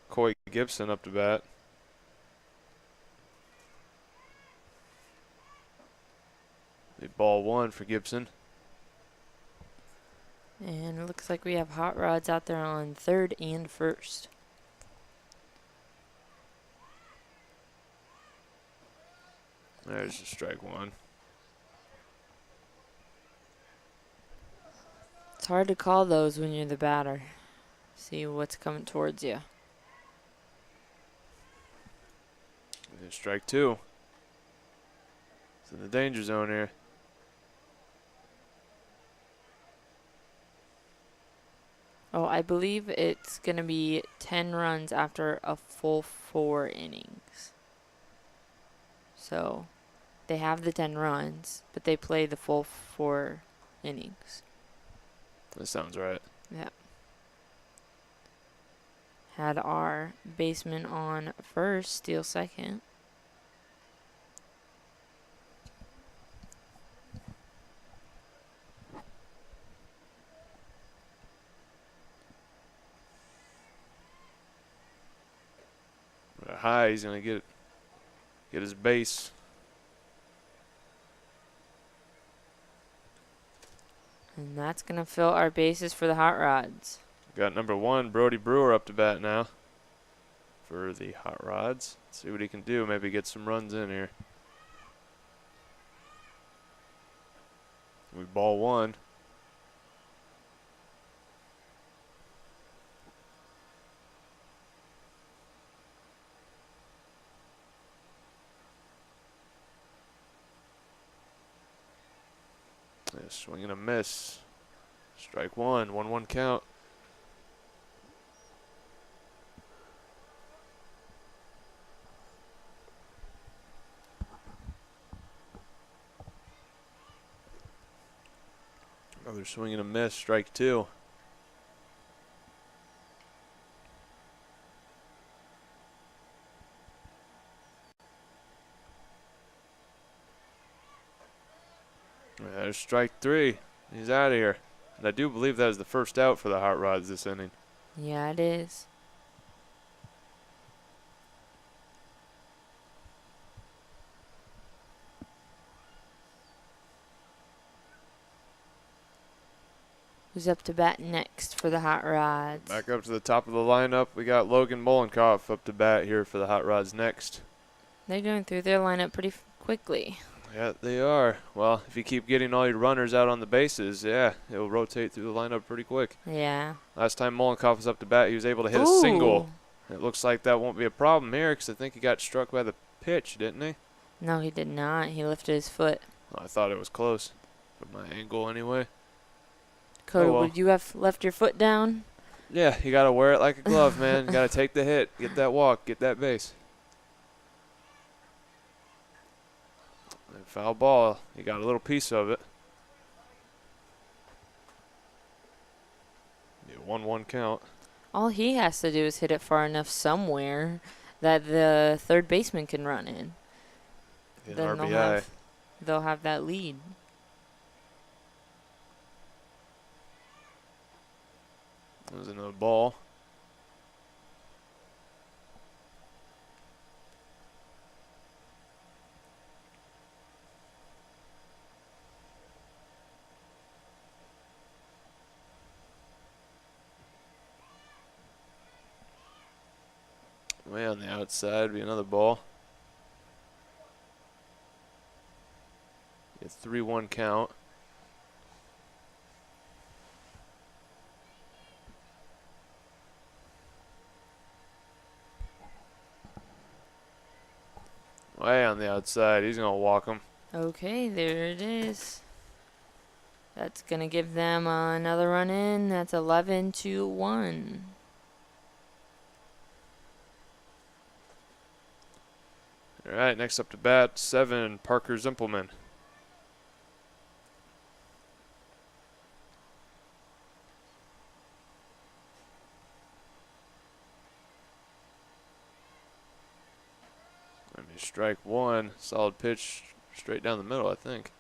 Coy Gibson, up to bat. Ball one for Gibson. And it looks like we have hot rods out there on third and first. There's a strike one. It's hard to call those when you're the batter. See what's coming towards you. There's strike two. It's in the danger zone here. Oh, I believe it's going to be 10 runs after a full 4 innings. So they have the 10 runs, but they play the full 4 innings. That sounds right. Yeah. Had our baseman on first, steal second. High, he's gonna get his base. And that's going to fill our bases for the hot rods. Got number one, Brody Brewer, up to bat now for the hot rods. Let's see what he can do. Maybe get some runs in here. We ball one. Yeah, swing and a miss. Strike one, 1-1 count. Another swing and a miss, strike two. There's strike three. He's out of here. And I do believe that is the first out for the hot rods this inning. Yeah, it is. Who's up to bat next for the hot rods? Back up to the top of the lineup. We got Logan Molenkoff up to bat here for the hot rods next. They're going through their lineup pretty quickly. Yeah, they are. Well, if you keep getting all your runners out on the bases, yeah, it'll rotate through the lineup pretty quick. Yeah. Last time Molenkoff was up to bat, he was able to hit a Ooh. single. It looks like that won't be a problem here because I think he got struck by the pitch, didn't he? No, he did not. He lifted his foot. Well, I thought it was close from my angle anyway. Coda, well. would you have left your foot down? Yeah, you got to wear it like a glove, man. You got to take the hit, get that walk, get that base. And foul ball. He got a little piece of it. Yeah, 1-1 count. All he has to do is hit it far enough somewhere that the third baseman can run in. Get Then an RBI. they'll have that lead. That was another ball. Way on the outside, be another ball. A 3-1 count. Way on the outside, he's gonna walk him. Okay, there it is. That's going to give them another run in. That's 11-1. All right, next up to bat, 7, Parker Zimpelman. I mean, strike one, solid pitch straight down the middle, I think.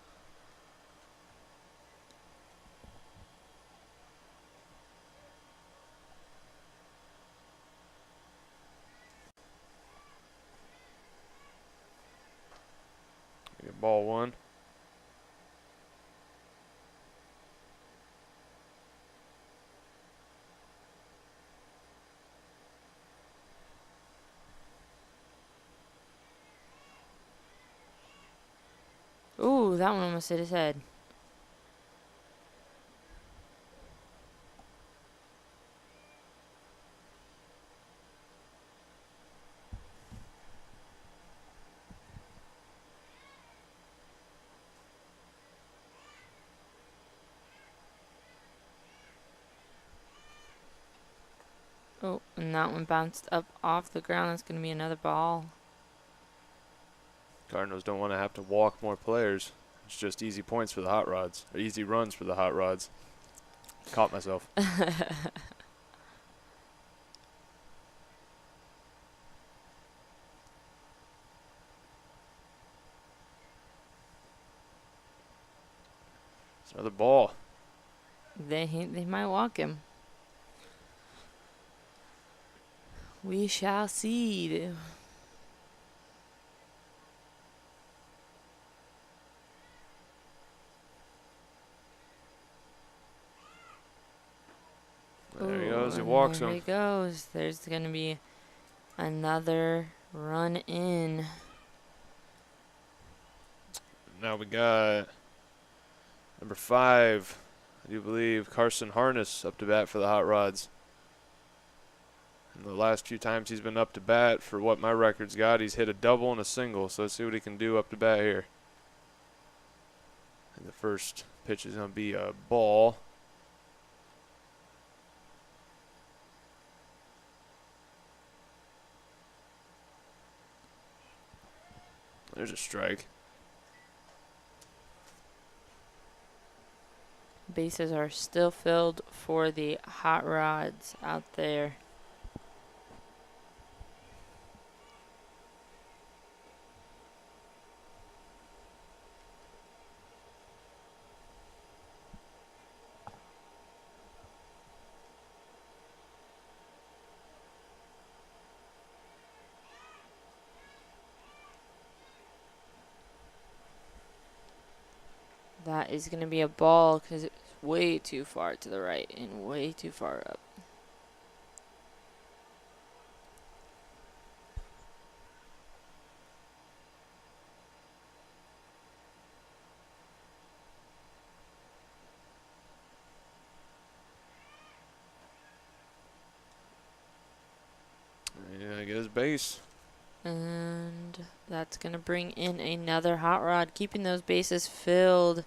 Ball one. Ooh, that one almost hit his head. Oh, and that one bounced up off the ground. That's going to be another ball. Cardinals don't want to have to walk more players. It's just easy points for the hot rods, or easy runs for the hot rods. Caught myself. It's another ball. They might walk him. We shall see. There he goes. He and walks there him. he goes. There's going to be another run in. Now we got number 5, I do believe, Carson Harness up to bat for the hot rods. And the last few times he's been up to bat, for what my record's got, he's hit a double and a single. So let's see what he can do up to bat here. And the first pitch is going to be a ball. There's a strike. Bases are still filled for the hot rods out there. That is going to be a ball because it's way too far to the right and way too far up. Yeah, get his base. And that's going to bring in another hot rod, keeping those bases filled,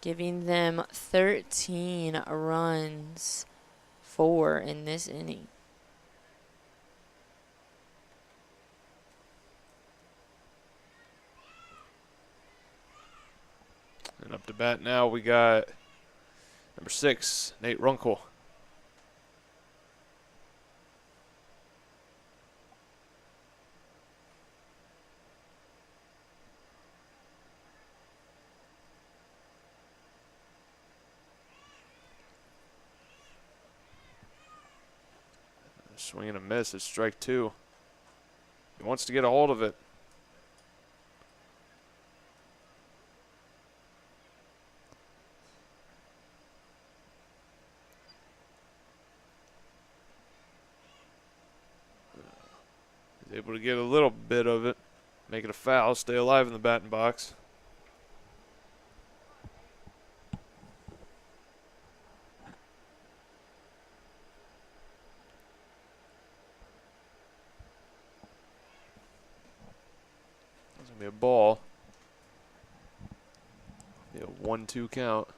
giving them 13 runs, 4 in this inning. And up to bat now we got number 6, Nate Runkle. Swing and a miss. It's strike 2. He wants to get a hold of it. He's able to get a little bit of it. Make it a foul. Stay alive in the batting box. It's going to be a ball. Be a 1-2 count.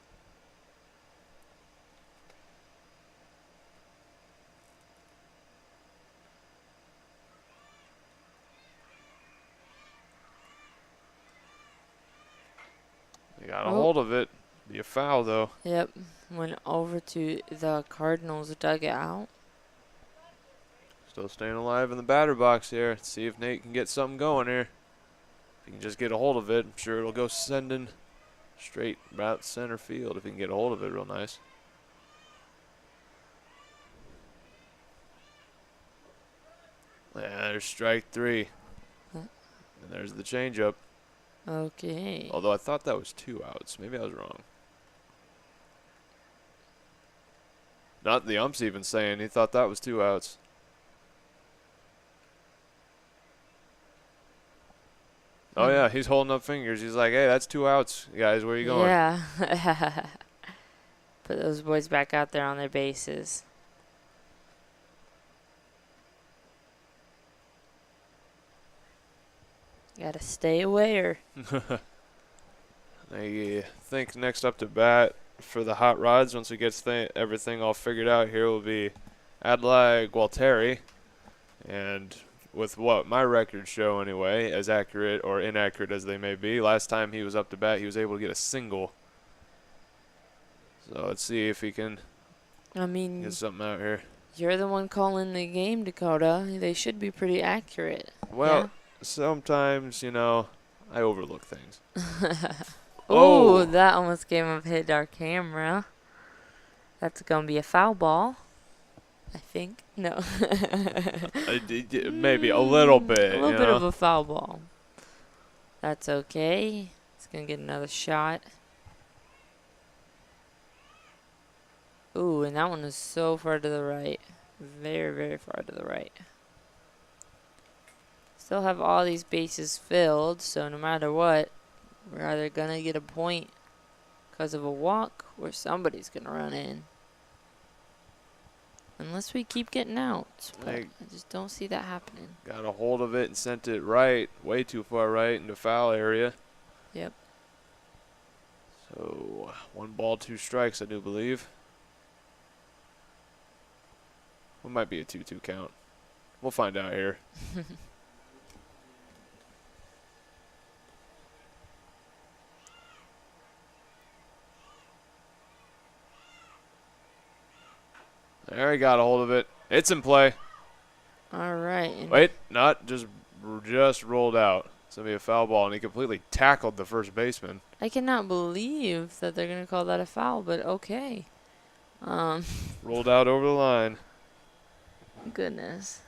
They got a hold of it. Be a foul, though. Yep, went over to the Cardinals dugout. Still staying alive in the batter box here. Let's see if Nate can get something going here. If he can just get a hold of it, I'm sure it'll go sending straight about center field if he can get a hold of it real nice. Yeah, there's strike 3. And there's the changeup. Okay. Although I thought that was 2 outs. Maybe I was wrong. Not the ump's even saying he thought that was 2 outs. Oh, yeah, he's holding up fingers. He's like, hey, that's 2 outs, guys. Where are you going? Yeah. Put those boys back out there on their bases. Gotta stay away or I think next up to bat for the Hot Rods, once we get everything all figured out here, will be Adlai Gualteri. And with what my records show anyway, as accurate or inaccurate as they may be, last time he was up to bat, he was able to get a single. So let's see if he can I mean, get something out here. you're the one calling the game, Dakota. They should be pretty accurate. Well, sometimes, I overlook things. Oh, Oh. that almost came up hit our camera. That's gonna be a foul ball, I think. No. Maybe a little bit. A little bit of a foul ball. That's okay. It's gonna get another shot. Ooh, and that one is so far to the right. Very, very far to the right. Still have all these bases filled, so no matter what, we're either gonna get a point because of a walk or somebody's gonna run in. Unless we keep getting outs, but I just don't see that happening. Got a hold of it and sent it right, way too far right into foul area. Yep. So 1 ball, 2 strikes, I do believe. It might be a 2-2 count. We'll find out here. There, he got a hold of it. It's in play. All right. Wait, not just rolled out. It's going to be a foul ball, and he completely tackled the first baseman. I cannot believe that they're gonna call that a foul, but okay. Rolled out over the line. Goodness.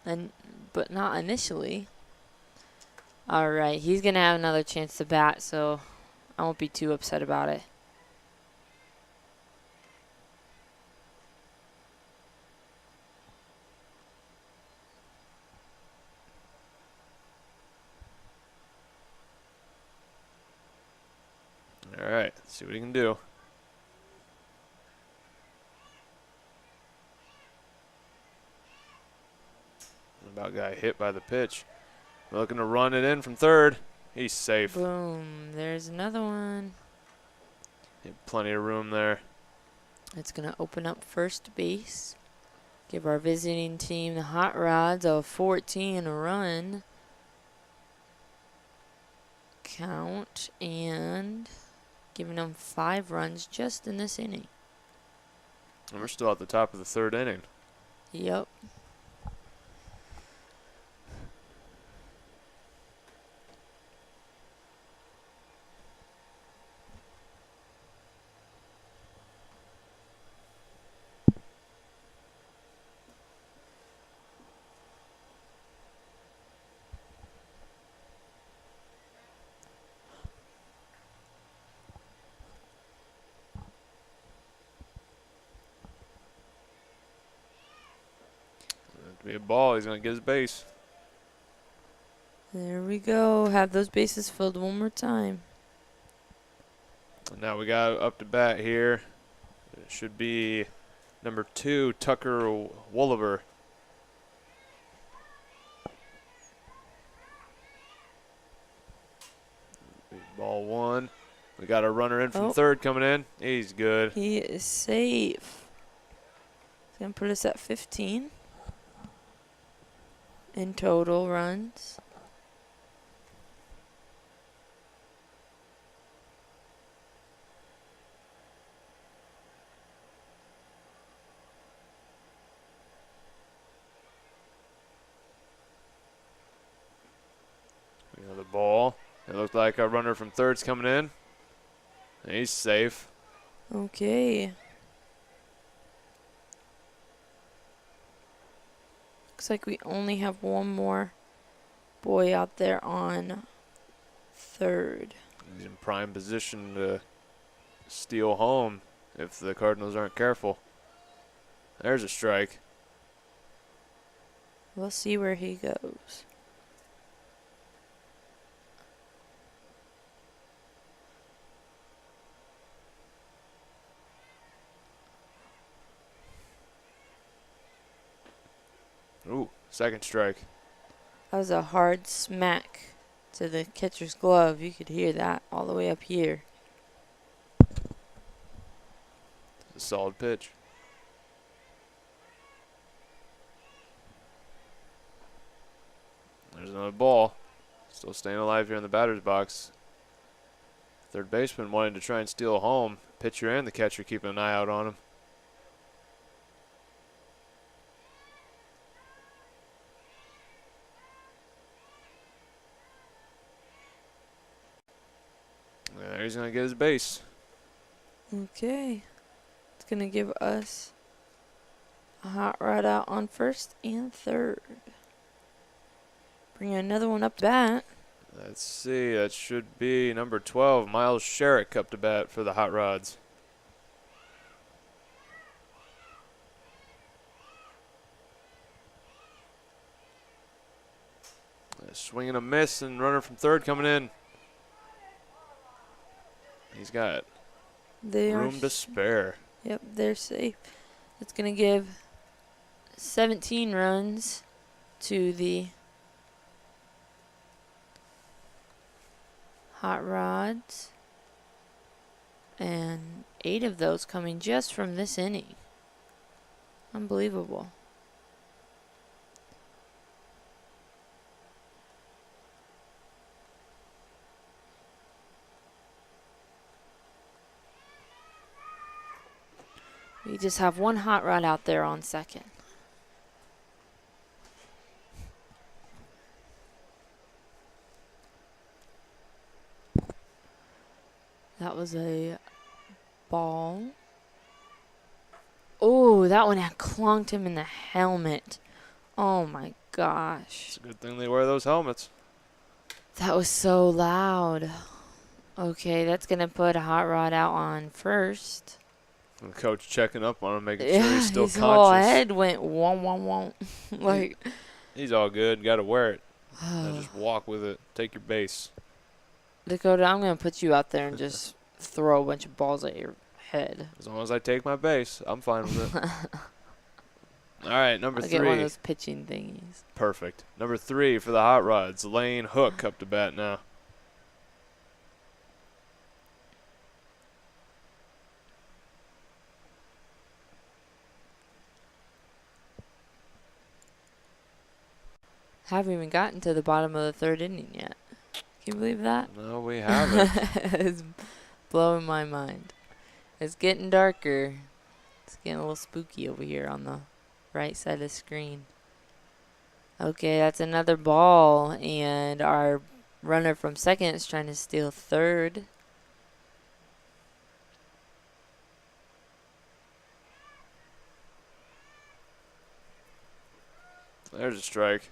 But not initially. All right, he's gonna have another chance to bat, so I won't be too upset about it. All right, let's see what he can do. About got hit by the pitch. Looking to run it in from third. He's safe. Boom. There's another one. Plenty of room there. It's gonna open up first base. Give our visiting team, the Hot Rods, a 14 run count and giving them 5 runs just in this inning. And we're still at the top of the 3rd inning. Yep. Be a ball. He's going to get his base. There we go. Have those bases filled one more time. And now we got up to bat here. It should be number 2, Tucker Wolliver. Ball 1. We got a runner in from third coming in. He's good. He is safe. He's going to put us at 15 in total runs. The ball. It looked like a runner from third's coming in. And he's safe. Okay. Looks like we only have one more boy out there on third. He's in prime position to steal home if the Cardinals aren't careful. There's a strike. We'll see where he goes. Second strike. That was a hard smack to the catcher's glove. You could hear that all the way up here. A solid pitch. There's another ball. Still staying alive here in the batter's box. Third baseman wanting to try and steal home. Pitcher and the catcher keeping an eye out on him. There he's going to get his base. Okay. It's going to give us a hot rod out on first and third. Bring another one up bat. Let's see. That should be number 12, Miles Sherrick, up to bat for the Hot Rods. A swing and a miss, and runner from third coming in. He's got room to spare. Yep, they're safe. It's going to give 17 runs to the Hot Rods. And 8 of those coming just from this inning. Unbelievable. We just have one hot rod out there on second. That was a ball. Oh, that one had clunked him in the helmet. Oh my gosh. It's a good thing they wear those helmets. That was so loud. Okay, that's going to put a hot rod out on first. And the coach checking up on him, making sure he's still his conscious. whole head went wong, wong, wong. Like, He's all good. Got to wear it. Now just walk with it. Take your base. Dakota, I'm going to put you out there and just throw a bunch of balls at your head. As long as I take my base, I'm fine with it. All right, number I'll 3. get one of those pitching thingies. Perfect. Number 3 for the Hot Rods, Lane Hook up to bat now. Haven't even gotten to the bottom of the third inning yet. Can you believe that? No, we haven't. It's blowing my mind. It's getting darker. It's getting a little spooky over here on the right side of the screen. Okay, that's another ball, and our runner from second is trying to steal third. There's a strike.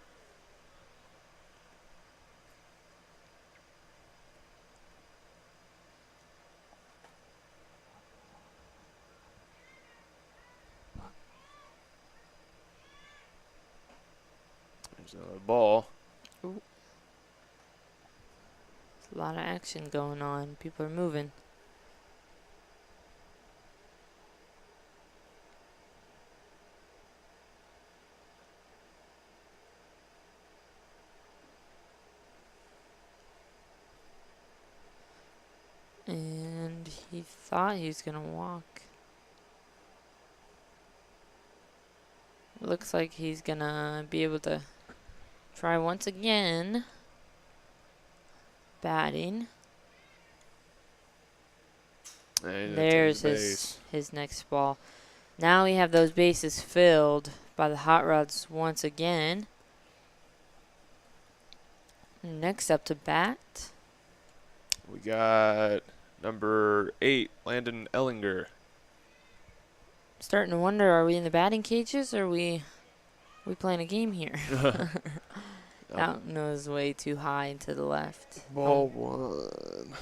There's another ball. Ooh. There's a lot of action going on. People are moving. And he thought he was going to walk. Looks like he's going to be able to try once again. Batting. And There's his next ball. Now we have those bases filled by the Hot Rods once again. Next up to bat. We got number 8, Landon Ellinger. Starting to wonder, are we in the batting cages or are we playing a game here? That one was way too high and to the left. Ball 1.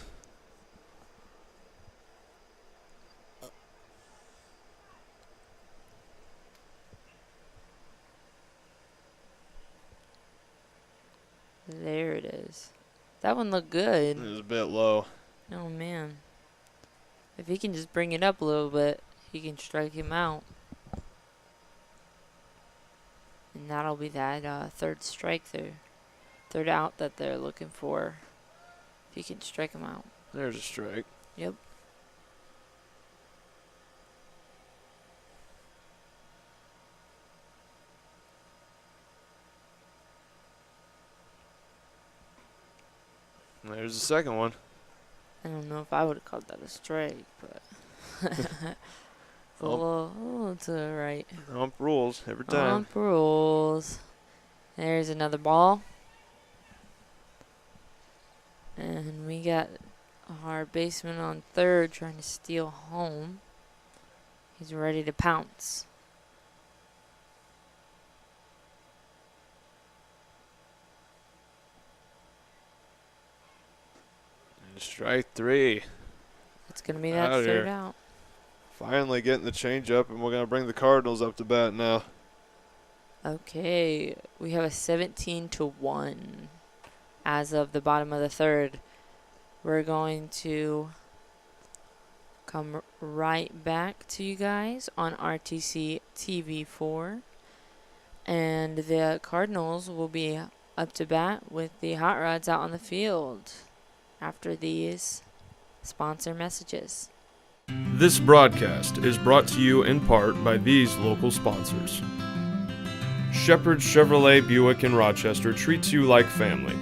There it is. That one looked good. It was a bit low. Oh, man. If he can just bring it up a little bit, he can strike him out. And that'll be that third strike there. Third out that they're looking for. If you can strike him out. There's a strike. Yep. There's the second one. I don't know if I would have called that a strike, but it's a little to the right. Ump rules every time. Ump rules. There's another ball. And we got our baseman on third trying to steal home. He's ready to pounce. And strike 3. It's going to be that Outta third here. out. Finally getting the changeup, and we're going to bring the Cardinals up to bat now. Okay, we have a 17-1 as of the bottom of the third. We're going to come right back to you guys on RTC TV4. And the Cardinals will be up to bat with the Hot Rods out on the field after these sponsor messages. This broadcast is brought to you in part by these local sponsors. Shepherd's Chevrolet Buick in Rochester treats you like family.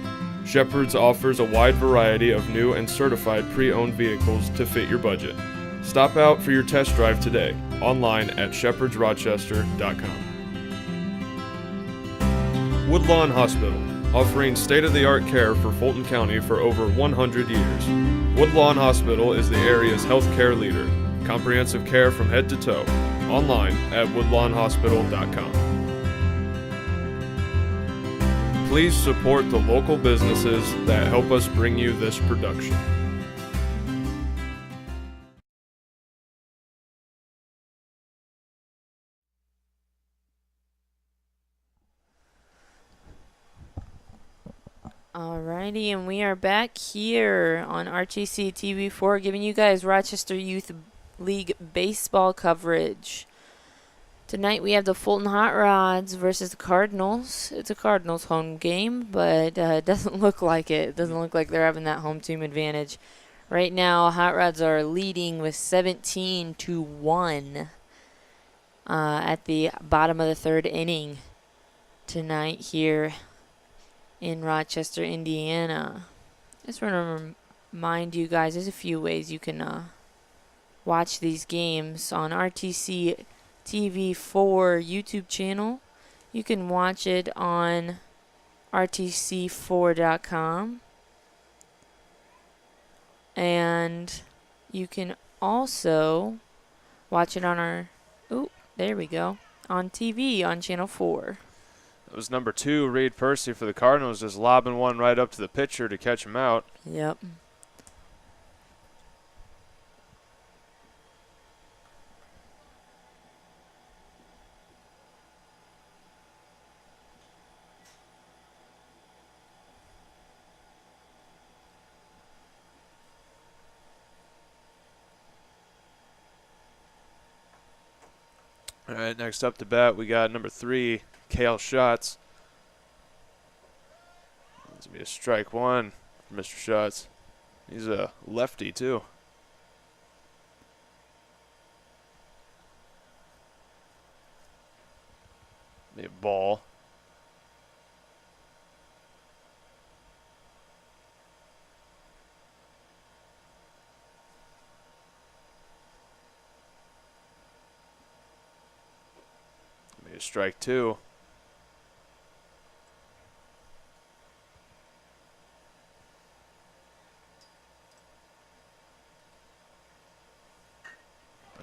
Shepherd's offers a wide variety of new and certified pre-owned vehicles to fit your budget. Stop out for your test drive today, online at shepherdsrochester.com. Woodlawn Hospital, offering state-of-the-art care for Fulton County for over 100 years. Woodlawn Hospital is the area's healthcare leader. Comprehensive care from head to toe. Online at woodlawnhospital.com. Please support the local businesses that help us bring you this production. Alrighty, and we are back here on RTC TV4 giving you guys Rochester Youth League baseball coverage. Tonight we have the Fulton Hot Rods versus the Cardinals. It's a Cardinals home game, but it doesn't look like it. It doesn't look like they're having that home team advantage. Right now, Hot Rods are leading with 17-1 at the bottom of the third inning tonight here in Rochester, Indiana. Just want to remind you guys, there's a few ways you can watch these games on RTC TV4 YouTube channel. You can watch it on rtc4.com. And you can also watch it on our, there we go, on TV on channel 4. It was number 2, Reed Percy for the Cardinals, just lobbing one right up to the pitcher to catch him out. Yep. All right, next up to bat, we got number 3, Kale Schatz. This will be a strike 1 for Mr. Schatz. He's a lefty, too. Be a ball. Be a strike 2.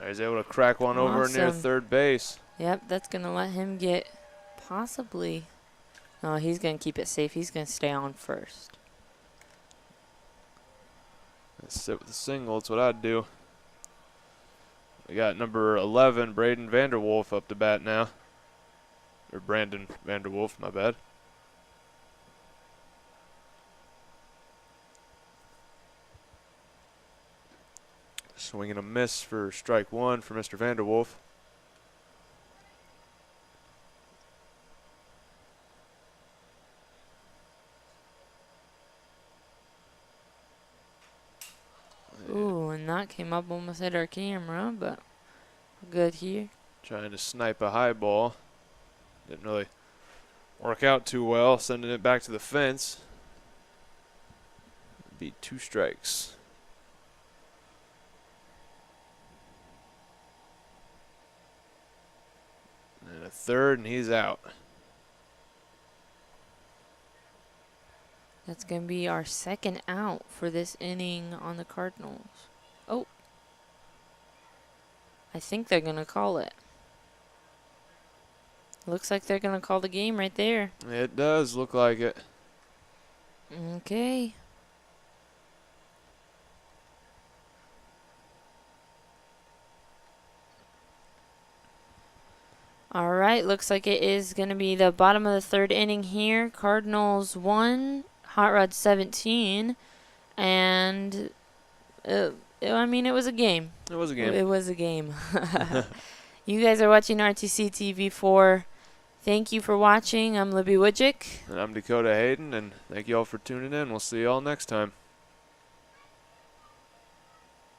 He's able to crack one over near Awesome. third base. Yep, that's going to let him get possibly. No, he's going to keep it safe. He's going to stay on first. Let's sit with the single. That's what I'd do. We got number 11, Braden Vanderwolf, up to bat now. Or Brandon Vanderwolf, my bad. Swing and a miss for strike 1 for Mr. Vanderwolf. that came up, almost hit our camera, but we're good here. Trying to snipe a high ball. Didn't really work out too well, sending it back to the fence. Be 2 strikes. And a third, and he's out. That's going to be our second out for this inning on the Cardinals. Oh. I think they're going to call it. Looks like they're going to call the game right there. It does look like it. Okay. All right, looks like it is going to be the bottom of the 3rd inning here. Cardinals 1, Hot Rod 17, and I mean, it was a game. It was a game. It was a game. You guys are watching RTC TV4. Thank you for watching. I'm Libby Wojcik. And I'm Dakota Hayden, and thank you all for tuning in. We'll see you all next time.